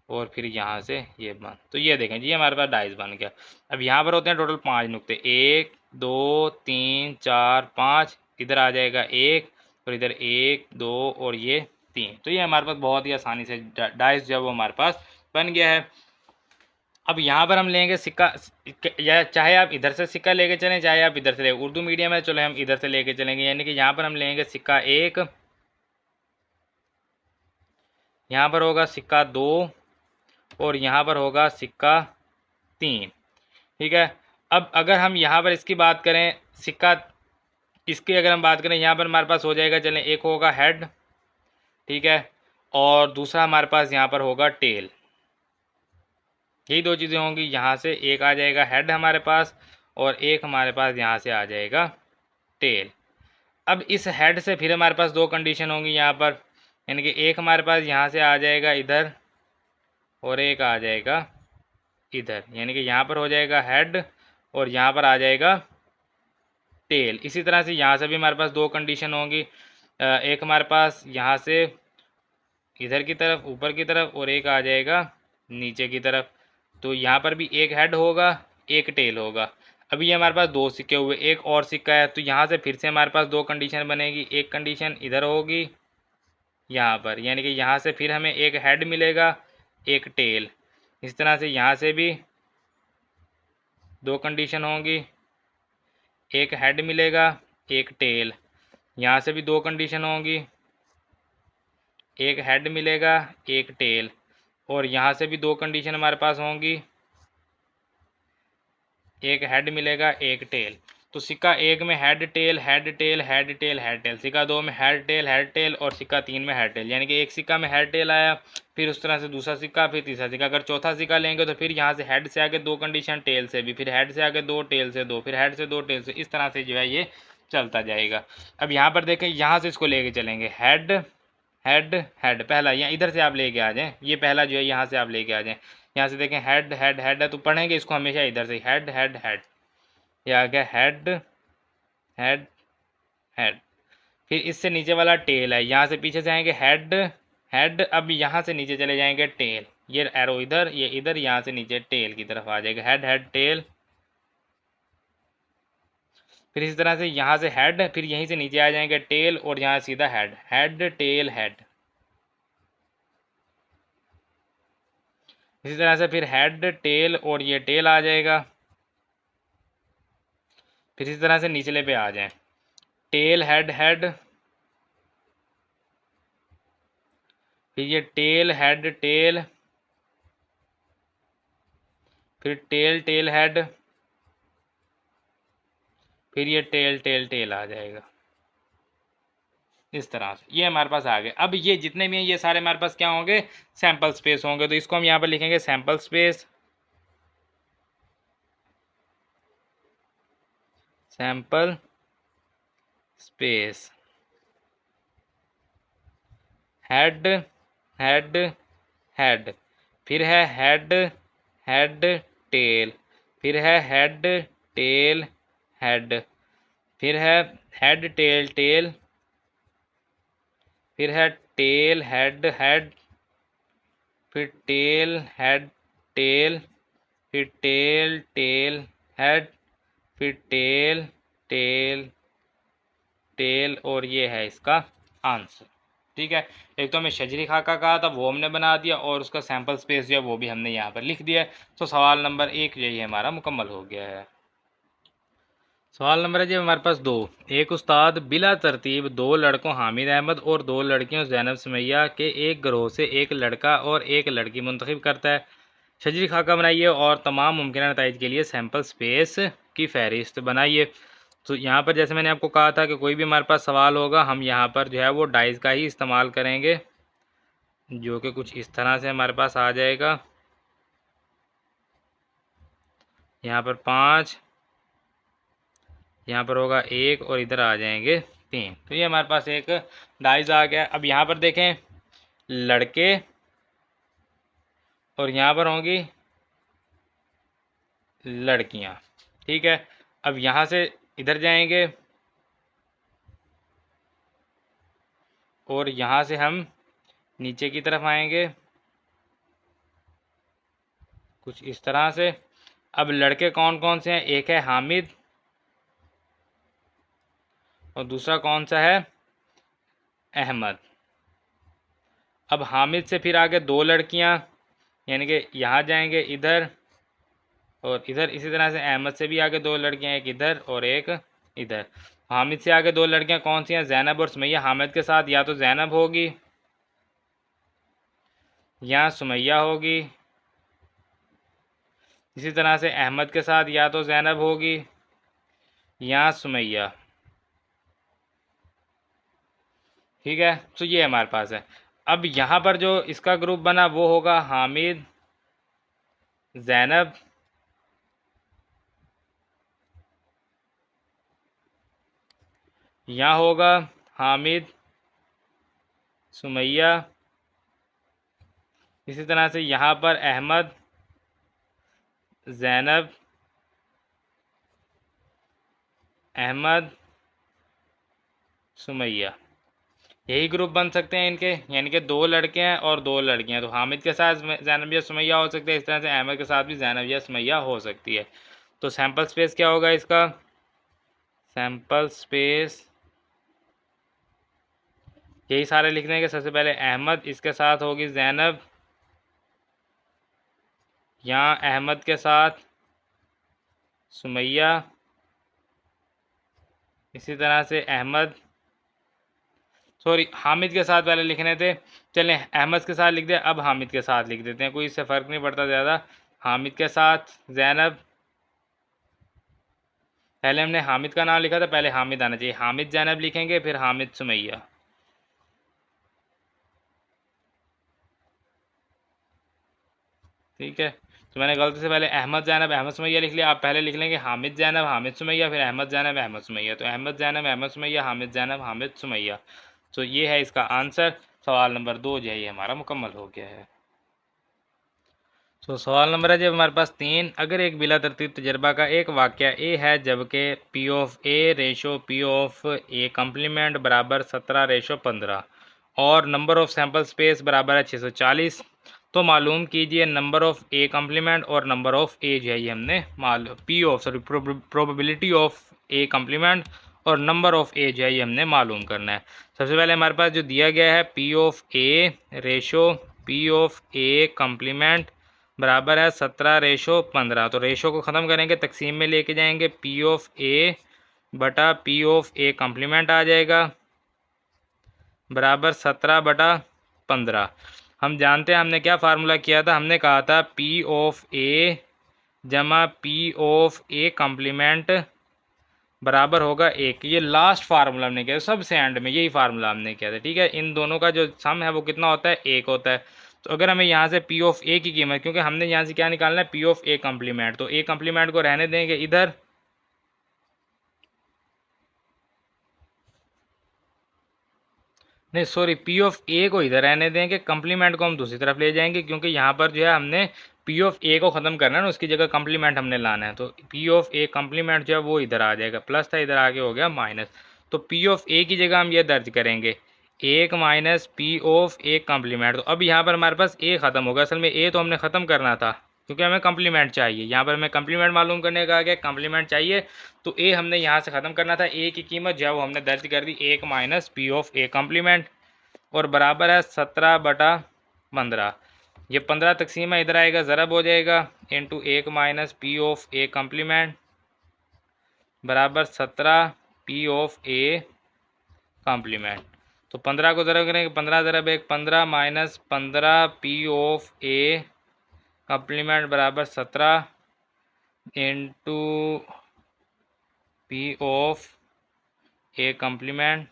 और फिर यहाँ से ये बन। तो ये देखें जी हमारे पास डाइस बन गया। अब यहाँ पर होते हैं टोटल 5 नुक्ते, 1 2 3 4 5, इधर आ जाएगा 1 और इधर 1 2 और ये 3। तो ये हमारे पास बहुत ही आसानी से डाइस जो है वो हमारे पास बन गया है। अब यहाँ पर हम लेंगे सिक्का, या चाहे आप इधर से सिक्का लेके चलें चाहे आप इधर से ले, उर्दू मीडियम है चलो हम इधर से लेके चलेंगे, यानी कि यहाँ पर हम लेंगे सिक्का 1 यहाँ पर होगा सिक्का 2 और यहाँ पर होगा सिक्का 3। ठीक है। अब अगर हम यहाँ पर इसकी बात करें, सिक्का इसकी अगर हम बात करें, यहाँ पर हमारे पास हो जाएगा, चलें, एक होगा हेड, ठीक है, और दूसरा हमारे पास यहाँ पर होगा टेल। यही दो चीज़ें होंगी। यहाँ से एक आ जाएगा हेड हमारे पास और एक हमारे पास यहाँ से आ जाएगा टेल। अब इस हेड से फिर हमारे पास दो कंडीशन होंगी यहाँ पर, यानी कि एक हमारे पास यहाँ से आ जाएगा इधर और एक आ जाएगा इधर, यानी कि यहाँ पर हो जाएगा हेड और यहाँ पर आ जाएगा टेल। इसी तरह से यहाँ से भी हमारे पास दो कंडीशन होंगी, एक हमारे पास यहाँ से इधर की तरफ ऊपर की तरफ और एक आ जाएगा नीचे की तरफ। तो यहाँ पर भी एक हेड होगा एक टेल होगा। अभी ये हमारे पास दो सिक्के हुए, एक और सिक्का है, तो यहाँ से फिर से हमारे पास दो कंडीशन बनेगी। एक कंडीशन इधर होगी यहाँ पर, यानी कि यहाँ से फिर हमें एक हेड मिलेगा एक टेल। इस तरह से यहाँ से भी दो कंडीशन होंगी, एक हेड मिलेगा एक टेल। यहाँ से भी दो कंडीशन होंगी, एक हेड मिलेगा एक टेल, और यहाँ से भी दो कंडीशन हमारे पास होंगी, एक हेड मिलेगा एक टेल। तो सिक्का एक में head tail head tail head tail head tell, सिक्का दो में हेड टेल और सिक्का तीन में हेड टेल, यानी कि एक सिक्का में हेड टेल आया, फिर उस तरह से दूसरा सिक्का, फिर तीसरा सिक्का। अगर चौथा सिक्का लेंगे तो फिर यहाँ से हेड से आगे दो कंडीशन, टेल से भी, फिर हेड से आगे दो, टेल से दो, फिर हेड से दो, टेल से, इस तरह से जो है ये चलता जाएगा। अब यहाँ पर देखें, यहाँ से इसको लेके चलेंगे, हेड हेड हेड, पहला यहाँ इधर से आप लेके आ जाएं, ये पहला जो है यहाँ से आप लेके आ जाएं। यहाँ से देखें हेड हेड हेड है, तो पढ़ेंगे इसको हमेशा इधर से, हेड हेड हेड, ये आ गया हेड हेड हेड। फिर इससे नीचे वाला टेल है, यहाँ से पीछे से आएंगे हेड हेड, अब यहाँ से नीचे चले जाएंगे टेल, ये एरो इधर, ये इधर, यहाँ से नीचे टेल की तरफ आ जाएगा, हेड हेड टेल। फिर इसी तरह से यहाँ से हेड, फिर यहीं से नीचे आ जाएंगे टेल और यहाँ सीधा हेड, हेड टेल हेड। इसी तरह से फिर हेड टेल और ये टेल आ जाएगा। फिर इसी तरह से निचले पे आ जाएं, टेल हेड हेड, फिर ये टेल हेड टेल, फिर टेल टेल हेड, फिर ये टेल टेल टेल आ जाएगा। इस तरह से ये हमारे पास आ गए। अब ये जितने भी हैं ये सारे हमारे पास क्या होंगे, सैंपल स्पेस होंगे। तो इसको हम यहाँ पर लिखेंगे sample space, sample space. Head head head, फिर है हेड हेड टेल, फिर है हेड टेल हेड, फिर है हेड टेल टेल, फिर है टेल हेड हेड, फिर टेल हेड टेल, फिर टेल टेल हेड, फिर टेल टेल टेल, और ये है इसका आंसर। ठीक है, एक तो हमें शजरी खाका कहा था वो हमने बना दिया, और उसका सैंपल स्पेस जो है वो भी हमने यहाँ पर लिख दिया है। तो सवाल नंबर 1 यही हमारा मुकम्मल हो गया है। सवाल नंबर है जी हमारे पास 2, एक उस्ताद बिला तरतीब दो लड़कों हामिद अहमद और दो लड़कियों ज़ैनब सुमैया के एक ग्रोह से एक लड़का और एक लड़की मुंतखब करता है। शजरी खाका बनाइए और तमाम मुमकिन नताइज के लिए सैंपल स्पेस की फहरिस्त बनाइए। तो यहाँ पर जैसे मैंने आपको कहा था कि कोई भी हमारे पास सवाल होगा हम यहाँ पर जो है वो डाइस का ही इस्तेमाल करेंगे, जो कि कुछ इस तरह से हमारे पास आ जाएगा। यहाँ पर 5, यहाँ पर होगा 1 और इधर आ जाएंगे 3। तो ये हमारे पास एक डाइस आ गया। अब यहाँ पर देखें लड़के और यहाँ पर होंगी लड़कियाँ। ठीक है, अब यहाँ से इधर जाएंगे और यहाँ से हम नीचे की तरफ आएंगे कुछ इस तरह से। अब लड़के कौन कौन से हैं, एक है हामिद और दूसरा कौन सा है, अहमद। अब हामिद से फिर आगे दो लड़कियां, यानी कि यहाँ जाएंगे इधर और इधर। इसी तरह से अहमद से भी आगे दो लड़कियां, एक इधर और एक इधर। हामिद से आगे दो लड़कियां कौन सी हैं, ज़ैनब और सुमैया। हामिद के साथ या तो ज़ैनब होगी यहाँ सुमैया होगी। इसी तरह से अहमद के साथ या तो ज़ैनब होगी या सुमैया। ठीक है, तो ये हमारे पास है। अब यहाँ पर जो इसका ग्रुप बना वो होगा हामिद, ज़ैनब, यहाँ होगा हामिद, सुमैया। इसी तरह से यहाँ पर अहमद, ज़ैनब, अहमद, सुमैया। यही ग्रुप बन सकते हैं इनके, यानी कि 2 लड़के हैं और 2 लड़कियां, तो हामिद के साथ ज़ैनब या सुमैया हो सकते हैं। इस तरह से अहमद के साथ भी ज़ैनब या सुमैया हो सकती है। तो सैम्पल स्पेस क्या होगा इसका? सैम्पल स्पेस यही सारे लिखने के। सबसे पहले अहमद, इसके साथ होगी ज़ैनब, यहाँ अहमद के साथ सुमैया। इसी तरह से अहमद, सॉरी हामिद के साथ पहले लिखने थे, चलें अहमद के साथ लिख दे, अब हामिद के साथ लिख देते हैं, कोई इससे फ़र्क नहीं पड़ता ज़्यादा। हामिद के साथ ज़ैनब, पहले हमने हामिद का नाम लिखा था, पहले हामिद आना चाहिए। हामिद ज़ैनब लिखेंगे, फिर हामिद सुमैया। ठीक है, तो मैंने गलती से पहले अहमद ज़ैनब अहमद सुमैया लिख लिया। आप पहले लिख लेंगे हामिद ज़ैनब हामिद सुमैया, फिर अहमद ज़ैनब अहमद सुमैया। तो अहमद ज़ैनब अहमद सुमैया, हामिद ज़ैनब हामिद सुमैया। तो ये है इसका आंसर। सवाल नंबर 2 जो है ये हमारा मुकम्मल हो गया है। तो सवाल नंबर है जब हमारे पास 3, अगर एक बिला तरतीब तजर्बा का एक वाक़या ए है जबकि P of A ratio P of A complement बराबर 17:15 और नंबर ऑफ़ सैम्पल स्पेस बराबर है 640, तो मालूम कीजिए नंबर ऑफ़ ए कम्प्लीमेंट और नंबर ऑफ़ ए जो है ये हमने प्रोबेबिलिटी ऑफ ए कम्प्लीमेंट और नंबर ऑफ़ ए जो है ये हमने मालूम करना है। सबसे पहले हमारे पास जो दिया गया है P of A ratio P of A complement बराबर है 17:15। तो रेशो को ख़त्म करेंगे, तकसीम में लेके जाएंगे, पी ऑफ ए बटा पी ऑफ ए कम्प्लीमेंट आ जाएगा बराबर 17/15। हम जानते हैं हमने क्या फार्मूला किया था, हमने कहा था पी ऑफ ए जमा पी ऑफ ए कम्प्लीमेंट बराबर होगा 1। ये लास्ट फार्मूला हमने किया, सबसे एंड में यही फार्मूला हमने किया था। ठीक है, इन दोनों का जो सम है वो कितना होता है? 1 होता है। तो अगर हमें यहाँ से पी ऑफ ए की कीमत, क्योंकि हमने यहाँ से क्या निकालना है? पी ऑफ ए कम्प्लीमेंट, तो ए कम्प्लीमेंट को रहने देंगे इधर, नहीं सॉरी पी ऑफ ए को इधर रहने देंगे, कम्प्लीमेंट को हम दूसरी तरफ ले जाएंगे, क्योंकि यहाँ पर जो है हमने पी ऑफ ए को ख़त्म करना है ना, उसकी जगह कम्प्लीमेंट हमने लाना है। तो पी ऑफ ए कम्प्लीमेंट जो है वो इधर आ जाएगा, प्लस था इधर आगे हो गया माइनस। तो पी ऑफ ए की जगह हम ये दर्ज करेंगे 1 minus P of A complement. तो अब यहाँ पर हमारे पास ए ख़त्म होगा, असल में ए तो हमने ख़त्म करना था क्योंकि हमें कम्प्लीमेंट चाहिए। यहाँ पर हमें कम्प्लीमेंट मालूम करने का क्या कम्प्लीमेंट चाहिए, तो ए हमने यहाँ से ख़त्म करना था। ए की कीमत जो है वो हमने दर्ज कर दी 1 minus P of A complement और बराबर है 17/15। ये 15 तकसीम है, इधर आएगा ज़रब हो जाएगा into 1 minus P of A complement बराबर 17 पी ऑफ ए कम्प्लीमेंट। तो 15 को ज़रब करेंगे, 15 ज़रब 1 15 minus 15 P of A complement बराबर 17 into P of A complement.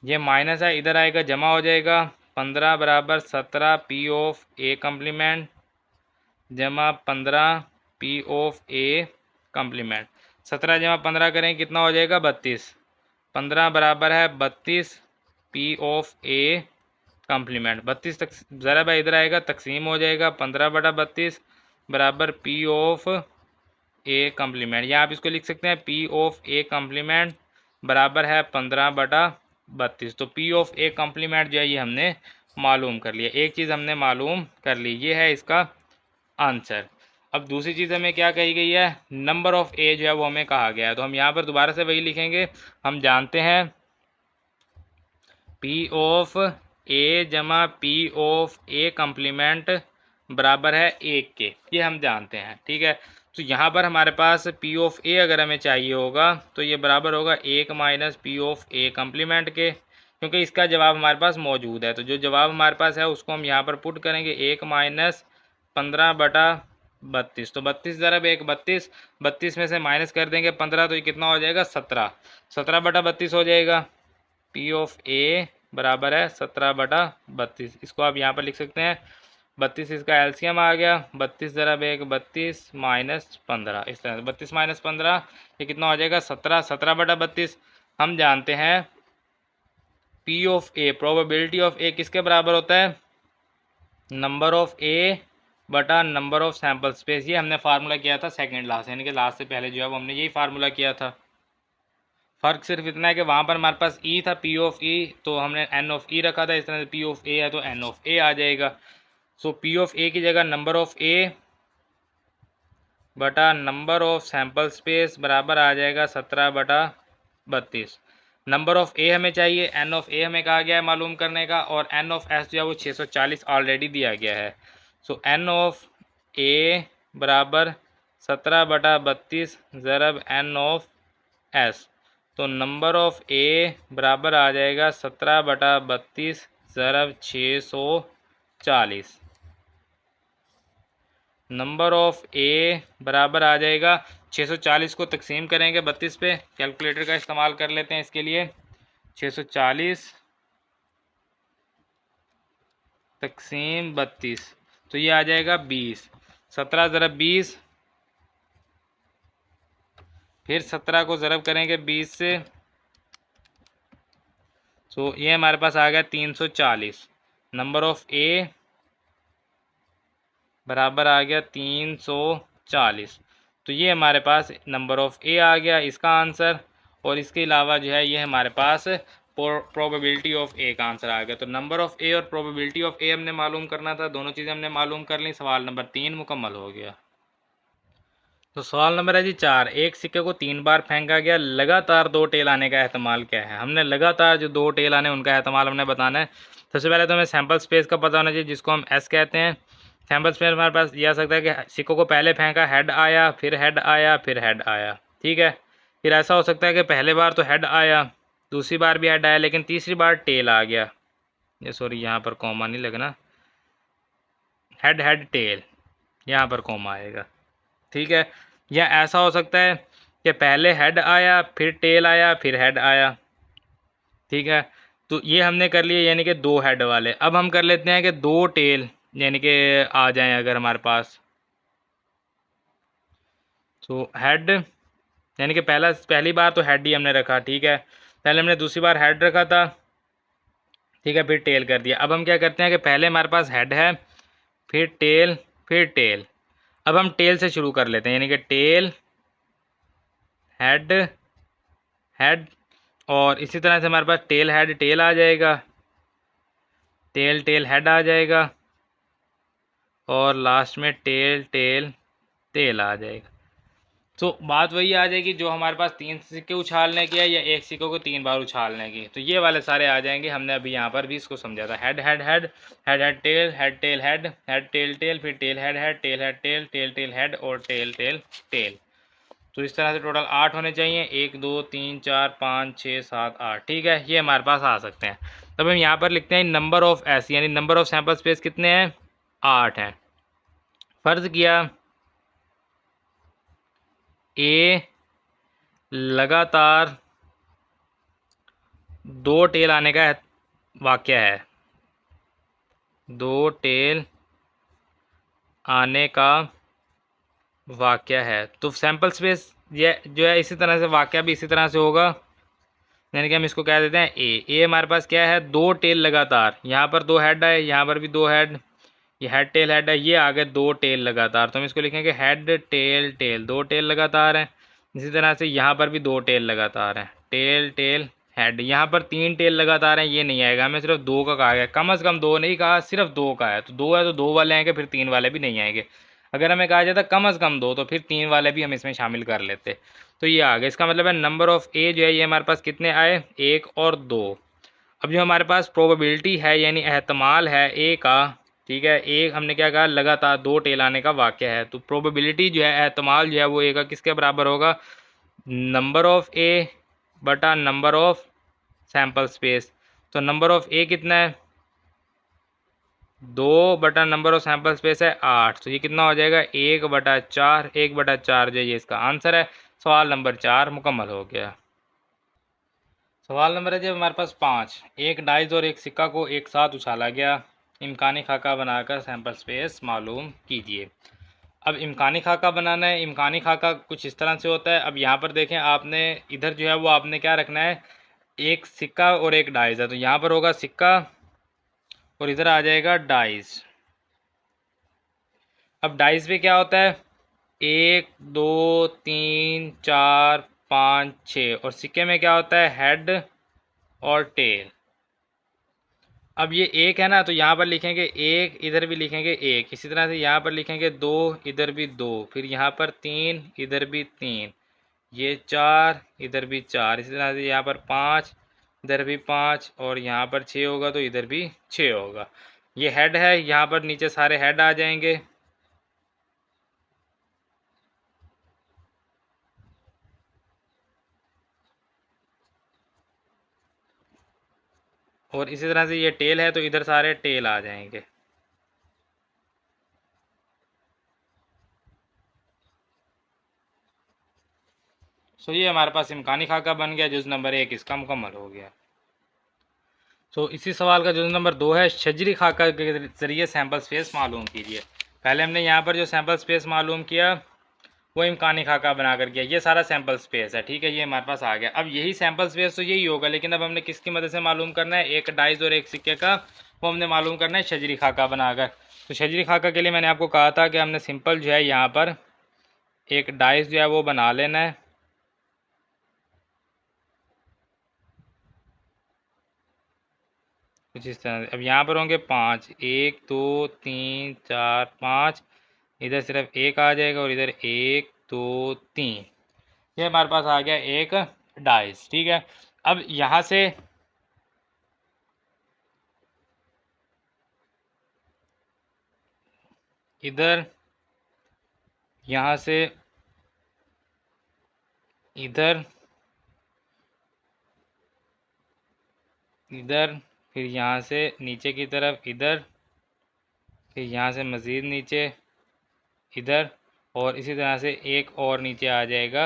ये माइनस है, इधर आएगा जमा हो जाएगा 15 बराबर 17 पी ऑफ ए कम्प्लीमेंट जमा 15 पी ऑफ ए कम्प्लीमेंट। 17 जमा 15 करें कितना हो जाएगा? 32। 15 बराबर है 32 पी ऑफ ए कम्प्लीमेंट। 32 तक ज़रा भाई इधर आएगा, तकसीम हो जाएगा 15/32 बराबर पी ऑफ ए कम्प्लीमेंट। या आप इसको लिख सकते हैं पी ऑफ ए कम्प्लीमेंट बराबर है 15/32। तो पी ऑफ ए कम्प्लीमेंट जो है ये हमने मालूम कर लिया, एक चीज़ हमने मालूम कर ली, ये है इसका आंसर। अब दूसरी चीज़ हमें क्या कही गई है? नंबर ऑफ़ ए जो है वो हमें कहा गया है, तो हम यहाँ पर दोबारा से वही लिखेंगे। हम जानते हैं पी ऑफ ए जमा पी ऑफ ए कम्प्लीमेंट बराबर है 1 के, ये हम जानते हैं। ठीक है, तो यहाँ पर हमारे पास पी ऑफ ए अगर हमें चाहिए होगा तो ये बराबर होगा 1 minus P of A complement के। क्योंकि इसका जवाब हमारे पास मौजूद है। तो जो जवाब हमारे पास है उसको हम यहाँ पर पुट करेंगे, 1 माइनस 15/32। तो 32 ज़रब 1 32, 32 में से माइनस कर देंगे 15, तो ये कितना हो जाएगा 17, 17/32 हो जाएगा। पी ऑफ ए बराबर है 17/32। इसको आप यहाँ पर लिख सकते हैं 32, इसका एलसीएम आ गया 32 ज़रब 1 32 माइनस 15, इस तरह से 32 माइनस 15 ये कितना हो जाएगा 17, 17/32। हम जानते हैं P of A, probability of A किसके बराबर होता है, नंबर ऑफ ए बटा नंबर ऑफ सैम्पल स्पेस। ये हमने फार्मूला किया था सेकंड लास्ट, यानी कि लास्ट से पहले जो है वो हमने यही फार्मूला किया था। फ़र्क सिर्फ इतना है कि वहाँ पर हमारे पास ई था, पी ऑफ ई, तो हमने एन ऑफ ई रखा था। इस तरह से पी ऑफ ए है तो एन ऑफ ए आ जाएगा। सो पी ऑफ ए की जगह नंबर ऑफ ए बटा नंबर ऑफ सैम्पल स्पेस बराबर आ जाएगा 17/32। नंबर ऑफ़ ए हमें चाहिए, एन ऑफ ए हमें कहा गया है मालूम करने का, और एन ऑफ एस जो है वो 640 ऑलरेडी दिया गया है। सो एन ऑफ ए बराबर 17/32 ज़रब एन ऑफ एस। तो नंबर ऑफ़ ए बराबर आ जाएगा 17/32 ज़रब 640। नंबर ऑफ़ ए बराबर आ जाएगा 640 को तकसीम करेंगे 32 पे, कैलकुलेटर का इस्तेमाल कर लेते हैं इसके लिए। 640 तकसीम 32, तो ये आ जाएगा 20। 17 ज़रब 20, फिर 17 को ज़रब करेंगे 20 से, तो ये हमारे पास आ गया 340। नंबर ऑफ़ ए बराबर आ गया 340। तो ये हमारे पास नंबर ऑफ़ ए आ गया इसका आंसर, और इसके अलावा जो है ये हमारे पास प्रोबेबिलिटी ऑफ़ ए का आंसर आ गया। तो नंबर ऑफ़ ए और प्रोबेबिलिटी ऑफ़ ए हमने मालूम करना था, दोनों चीज़ें हमने मालूम कर ली। सवाल नंबर 3 मुकम्मल हो गया। तो सवाल नंबर है जी 4, एक सिक्के को 3 बार फेंका गया, लगातार 2 टेल आने का एहतमाल क्या है। हमने लगातार जो 2 टेल आने उनका एहतमाल हमने बताना है। सबसे पहले तो हमें सैम्पल स्पेस का पता होना चाहिए, जिसको हम एस कहते हैं। सैम्पल स्पेस हमारे पास ये आ सकता है कि सिक्कों को पहले फेंका, हेड आया, फिर हेड आया, फिर हेड आया, ठीक है। फिर ऐसा हो सकता है कि पहले बार तो हेड आया, दूसरी बार भी हेड आया, लेकिन तीसरी बार टेल आ गया। ये सॉरी यहाँ पर कॉमा नहीं लगना, हेड हेड टेल, यहाँ पर कॉमा आएगा, ठीक है। या ऐसा हो सकता है कि पहले हेड आया, फिर टेल आया, फिर हेड आया, ठीक है। तो ये हमने कर लिए यानी कि 2 हेड वाले। अब हम कर लेते हैं कि 2 टेल यानी कि आ जाएं अगर हमारे पास। तो हेड यानी कि पहली बार तो हेड ही हमने रखा, ठीक है। पहले हमने दूसरी बार हेड रखा था, ठीक है, फिर टेल कर दिया। अब हम क्या करते हैं कि पहले हमारे पास हेड है, फिर टेल, फिर टेल। अब हम टेल से शुरू कर लेते हैं, यानी कि टेल हेड हेड, और इसी तरह से हमारे पास टेल हेड टेल आ जाएगा, टेल टेल हेड आ जाएगा, और लास्ट में टेल टेल टेल आ जाएगा। तो बात वही आ जाएगी जो हमारे पास 3 सिक्के उछालने की है या एक सिक्के को 3 बार उछालने की, तो ये वाले सारे आ जाएंगे। हमने अभी यहाँ पर भी इसको समझा था, head head head, head head tail, head tail head, head tail tail, फिर tail head head, tail head tail, tail tail head, और टेल टेल टेल। तो इस तरह से टोटल 8 होने चाहिए, 1 2 3 4 5 6 7 8, ठीक है। ये हमारे पास आ सकते हैं। तब हम यहाँ पर लिखते हैं नंबर ऑफ़ एस, यानी नंबर ऑफ़ सैम्पल स्पेस कितने हैं, 8 हैं। फ़र्ज़ किया ए लगातार 2 टेल आने का वाक़या है, 2 टेल आने का वाक़या है। तो सैम्पल स्पेस ये जो है इसी तरह से वाक़या भी इसी तरह से होगा, यानी कि हम इसको कह देते हैं ए हमारे पास क्या है, 2 टेल लगातार। यहाँ पर 2 हेड है, यहाँ पर भी 2 हेड, ये हेड टेल हेड है, ये आ गए 2 टेल लगातार। तो हम इसको लिखेंगे हेड टेल टेल, 2 टेल लगातार हैं। इसी तरह से यहाँ पर भी 2 टेल लगातार हैं, टेल टेल हेड। यहाँ पर 3 टेल लगातार हैं, ये नहीं आएगा, हमें सिर्फ 2 का कहा गया, कम से कम 2 नहीं कहा, सिर्फ 2 का है। तो 2 है तो 2 वाले आएंगे, फिर 3 वाले भी नहीं आएंगे। अगर हमें कहा जाता कम से कम 2, तो फिर 3 वाले भी हम इसमें शामिल कर लेते। तो ये आ गया, इसका मतलब है नंबर ऑफ़ ए जो है ये हमारे पास कितने आए, 1 और 2। अब जो हमारे पास प्रोबेबिलिटी है यानी एहतमाल है ए का, ठीक है, एक हमने क्या कहा, लगातार 2 टेल आने का वाक़या है। तो प्रोबेबिलिटी जो है, एहतमाल जो है वो ए का किसके बराबर होगा, नंबर ऑफ़ ए बटा नंबर ऑफ़ सैम्पल स्पेस। तो नंबर ऑफ ए कितना है 2 बटा नंबर ऑफ सैम्पल स्पेस है 8, तो ये कितना हो जाएगा 1/4, 1/4 जो ये इसका आंसर है। सवाल नंबर 4 मुकम्मल हो गया। सवाल नंबर है जब हमारे पास 5 एक डाइस और एक सिक्का को एक साथ उछाला गया, इम्कानी खाका बनाकर सैम्पल स्पेस मालूम कीजिए। अब इम्कानी खाका बनाना है। इम्कानी खाका कुछ इस तरह से होता है। अब यहाँ पर देखें, आपने इधर जो है वो आपने क्या रखना है, एक सिक्का और एक डाइस है, तो यहाँ पर होगा सिक्का और इधर आ जाएगा डाइस। अब डाइस पे क्या होता है 1 2 3 4 5 6 और सिक्के में क्या होता है हेड और टेल। अब ये एक है ना, तो यहाँ पर लिखेंगे 1, इधर भी लिखेंगे 1, इसी तरह से यहाँ पर लिखेंगे 2, इधर भी 2, फिर यहाँ पर 3, इधर भी 3, ये 4, इधर भी 4, इसी तरह से यहाँ पर 5, इधर भी 5 और यहाँ पर 6 होगा तो इधर भी 6 होगा। ये हेड है, यहाँ पर नीचे सारे हेड आ जाएंगे। और इसी तरह से ये टेल है, तो इधर सारे टेल आ जाएंगे। सो ये हमारे पास इम्कानी खाका बन गया। जुज़ नंबर 1 इसका मुकम्मल हो गया। सो इसी सवाल का जुज़ नंबर 2 है शजरी खाका के ज़रिए सैम्पल स्पेस मालूम कीजिए। पहले हमने यहाँ पर जो सैम्पल स्पेस मालूम किया वो इम्कानी खाका बनाकर किया। ये सारा सैम्पल स्पेस है, ठीक है, ये हमारे पास आ गया। अब यही सैम्पल स्पेस तो यही होगा, लेकिन अब हमने किसकी मदद से मालूम करना है, एक डाइस और एक सिक्के का, वो हमने मालूम करना है शजरी खाका बनाकर। तो शजरी खाका के लिए मैंने आपको कहा था कि हमने सिंपल जो है यहाँ पर एक डाइस जो है वो बना लेना है। कुछ इस तरह से। अब यहाँ पर होंगे 5, 1 2 3 4 5, इधर सिर्फ एक आ जाएगा और इधर 1 2 3, ये हमारे पास आ गया एक डाइस, ठीक है। अब यहाँ से इधर, यहाँ से इधर, इधर, फिर यहाँ से नीचे की तरफ इधर, फिर यहाँ से मज़ीद नीचे इधर, और इसी तरह से एक और नीचे आ जाएगा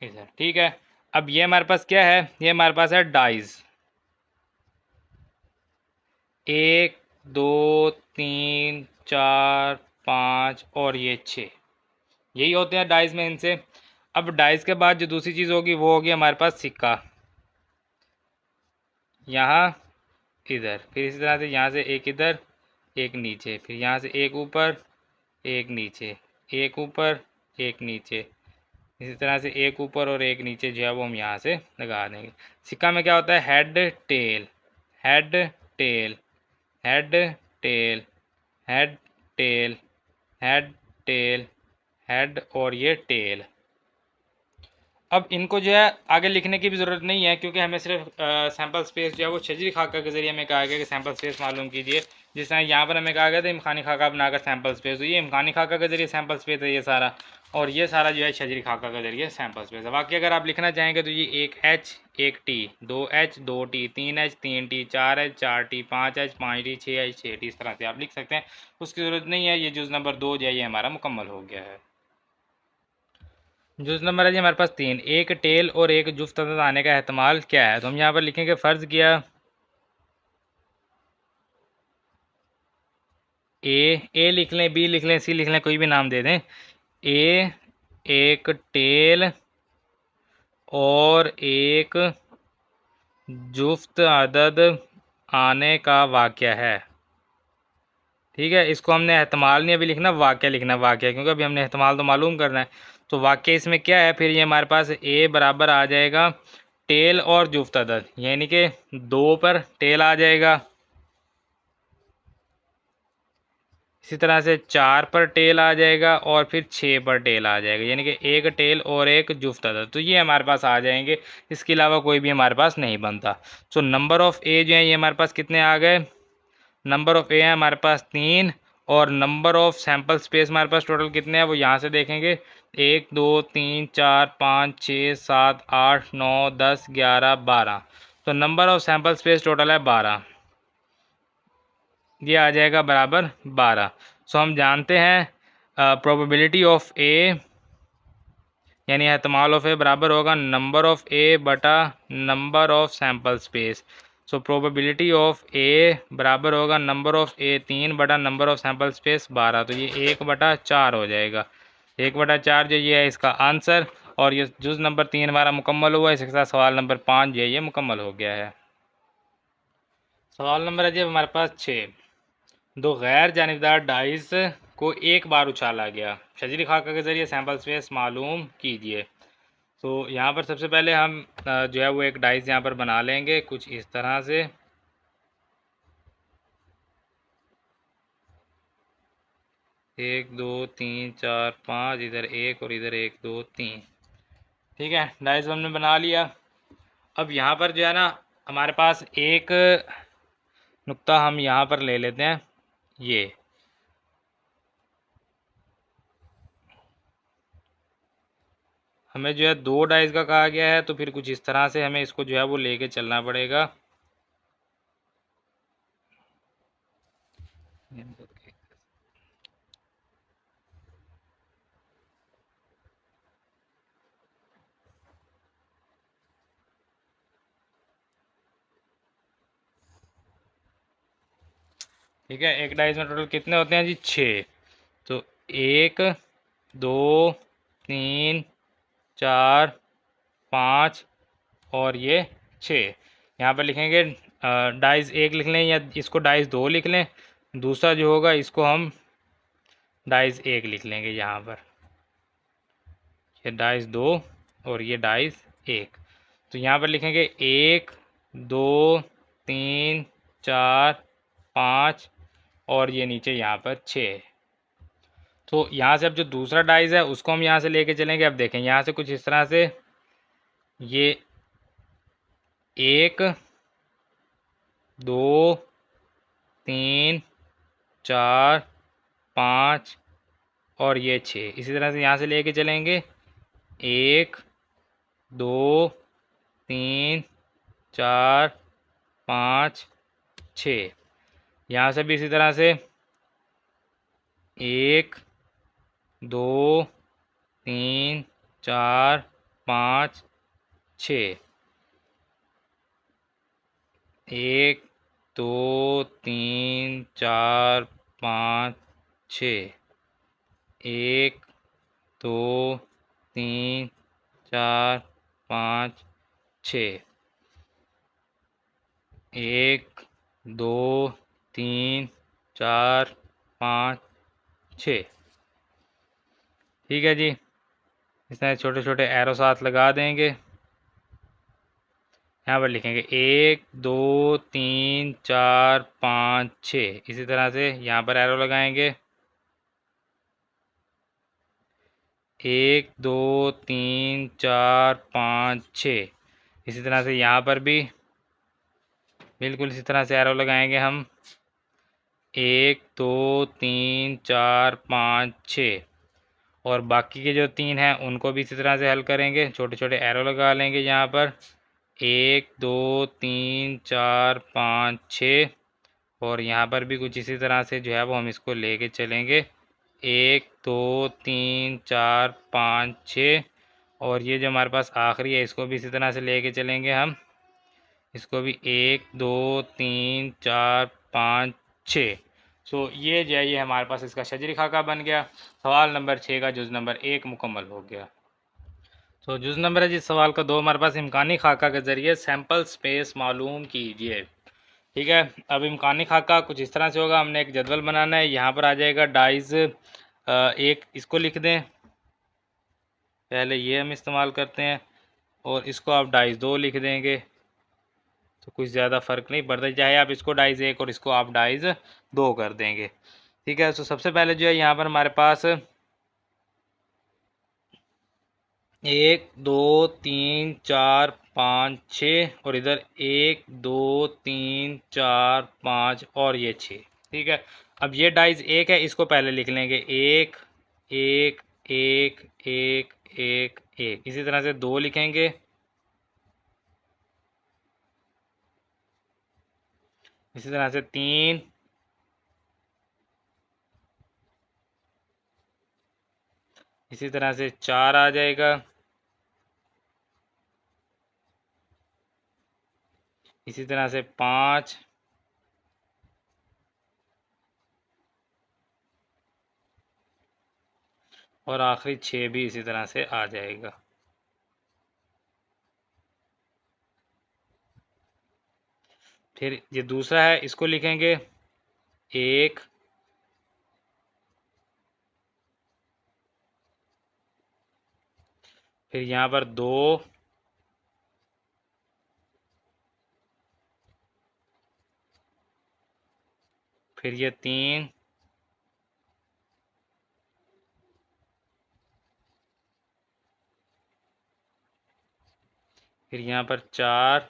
इधर, ठीक है। अब ये हमारे पास क्या है, ये हमारे पास है डाइस 1 2 3 4 5 और ये 6, यही होते हैं डाइस में इनसे। अब डाइस के बाद जो दूसरी चीज़ होगी वो होगी हमारे पास सिक्का, यहाँ इधर, फिर इसी तरह से यहाँ से एक इधर एक नीचे, फिर यहाँ से एक ऊपर एक नीचे, एक ऊपर एक नीचे, इसी तरह से एक ऊपर और एक नीचे जो है वो हम यहाँ से लगा देंगे। सिक्का में क्या होता है head tail, head tail, head tail, head tail, head tail, head और ये टेल। अब इनको जो है आगे लिखने की भी ज़रूरत नहीं है, क्योंकि हमें सिर्फ सैम्पल स्पेस जो है वो शजरी खाका के ज़रिए हमें कहा गया कि सैम्पल स्पेस मालूम कीजिए। जिस तरह यहाँ पर हमें कहा गया था इम्कानी खाका बनाकर सैम्पल स्पेस, तो ये इम्कानी खाका के ज़रिए सैम्पल स्पेस है ये सारा, और ये सारा जो है शजरी खाका के ज़रिए सैम्पल स्पेस है। बाकी अगर आप लिखना चाहेंगे तो ये 1H 1T 2H 2T 3H 3T 4H 4T 5H 5T 6H 6T, इस तरह से आप लिख सकते हैं, उसकी ज़रूरत नहीं है। ये जुज़ नंबर 2 जो है ये हमारा मुकम्मल हो गया है। जुज़ नंबर है जी हमारे पास 3, एक टेल और एक जुफ्त अदद आने का एहतमाल क्या है। तो हम यहाँ पर लिखेंगे फ़र्ज़ किया ए लिख लें, बी लिख लें, सी लिख लें, कोई भी नाम दे दें। ए एक टेल और एक जुफ्त अदद आने का वाक़या है, ठीक है। इसको हमने एहतमाल नहीं अभी लिखना, वाक़या लिखना, वाक़या, क्योंकि अभी हमने एहतमाल तो मालूम करना है। तो वाक़या इसमें क्या है, फिर ये हमारे पास ए बराबर आ जाएगा टेल और जुफ्त अदद, यानी कि 2 पर टेल आ जाएगा, इसी तरह से 4 पर टेल आ जाएगा और फिर 6 पर टेल आ जाएगा, यानी कि एक टेल और एक जुफ्त अदद, तो ये हमारे पास आ जाएंगे। इसके अलावा कोई भी हमारे पास नहीं बनता। सो नंबर ऑफ़ ए जो है ये हमारे पास कितने आ गए, नंबर ऑफ़ ए है हमारे पास 3, और नंबर ऑफ़ सैम्पल स्पेस हमारे पास टोटल कितने हैं वो यहाँ से देखेंगे, 1 2 3 4 5 6 7 8 9 10 11 12। तो number of sample space total है 12, ये आ जाएगा बराबर 12। सो हम जानते हैं प्रोबेबिलिटी ऑफ ए यानी एहतमाल ऑफ ए बराबर होगा नंबर ऑफ ए बटा number of sample space. So probability of A बराबर होगा नंबर ऑफ ए 3 बटा नंबर ऑफ सैम्पल स्पेस 12, तो ये 1/4 हो जाएगा। 1/4 जो ये है इसका आंसर, और ये जुज़ नंबर 3 हमारा मुकम्मल हुआ। इसके साथ सवाल नंबर 5 जो है ये मुकम्मल हो गया है। सवाल नंबर है जी हमारे पास 6। दो गैर जानिबदार डाइस को एक बार उछाला गया, शजरी खाका के ज़रिए सैम्पल स्पेस मालूम कीजिए। तो यहाँ पर सबसे पहले हम जो है वो एक डाइस यहाँ पर बना लेंगे कुछ इस तरह से। एक दो तीन चार पाँच, इधर एक और इधर 1 2 3। ठीक है, डाइस हमने बना लिया। अब यहाँ पर जो है ना हमारे पास एक नुक्ता हम यहाँ पर ले लेते हैं, ये हमें जो है 2 डाइस का कहा गया है, तो फिर कुछ इस तरह से हमें इसको जो है वो लेके चलना पड़ेगा। ठीक है, एक डाइस में टोटल कितने होते हैं जी? 6। तो 1 2 3 4 5 और ये 6। यहाँ पर लिखेंगे डाइस 1 लिख लें या इसको डाइस 2 लिख लें। दूसरा जो होगा इसको हम डाइस 1 लिख लेंगे यहाँ पर, ये डाइस 2 और ये डाइस 1। तो यहाँ पर लिखेंगे 1 2 3 4 5 और ये नीचे यहाँ पर 6। तो यहाँ से अब जो दूसरा डाइस है उसको हम यहाँ से लेके चलेंगे। अब देखें यहाँ से कुछ इस तरह से, ये 1 2 3 4 5 और ये 6। इसी तरह से यहाँ से लेके चलेंगे 1 2 3 4 5 6। यहाँ से भी इसी तरह से 1 2 3 4 5 6। 1 2 3 4 5 6। 1 2 3 4 5 6। 1 2 3 4 5 6। ठीक है जी, इस तरह छोटे छोटे एरो साथ लगा देंगे। यहाँ पर लिखेंगे 1 2 3 4 5 6। इसी तरह से यहाँ पर एरो लगाएंगे 1 2 3 4 5 6। इसी तरह से यहाँ पर भी बिल्कुल इसी तरह से एरो लगाएंगे हम 1 2 3 4 5 6। और बाकी के जो 3 हैं उनको भी इसी तरह से हल करेंगे, छोटे छोटे एरो लगा लेंगे यहाँ पर 1 2 3 4 5 6। और यहाँ पर भी कुछ इसी तरह से जो है वो हम इसको लेके चलेंगे 1 2 3 4 5 6। और ये जो हमारे पास आखिरी है इसको भी इसी तरह से लेके चलेंगे हम, इसको भी 1 2 3 4 5 6। सो ये जो है ये हमारे पास इसका शजरी खाका बन गया। सवाल नंबर 6 का जुज़ नंबर 1 मुकम्मल हो गया। तो जुज़ नंबर है जिस सवाल का 2 हमारे पास इम्कानी खाका के ज़रिए सैम्पल स्पेस मालूम कीजिए। ठीक है, अब इम्कानी खाका कुछ इस तरह से होगा। हमने एक जदवल बनाना है, यहाँ पर आ जाएगा डाइस 1, इसको लिख दें, पहले ये हम इस्तेमाल करते हैं, और इसको आप डाइस 2 लिख देंगे तो कुछ ज़्यादा फ़र्क नहीं पड़ता, चाहे आप इसको डाइस 1 और इसको आप डाइस 2 कर देंगे। ठीक है, तो सबसे पहले जो है यहाँ पर हमारे पास 1 2 3 4 5 6 और इधर 1 2 3 4 5 और ये 6। ठीक है, अब ये डाइस 1 है, इसको पहले लिख लेंगे 1 1 1 1 1 1। इसी तरह से 2 लिखेंगे इसी तरह से 3, इसी तरह से 4 आ जाएगा, इसी तरह से 5, और आखिरी 6 भी इसी तरह से आ जाएगा। फिर ये दूसरा है, इसको लिखेंगे 1, फिर यहाँ पर 2, फिर ये 3, फिर यहाँ पर 4,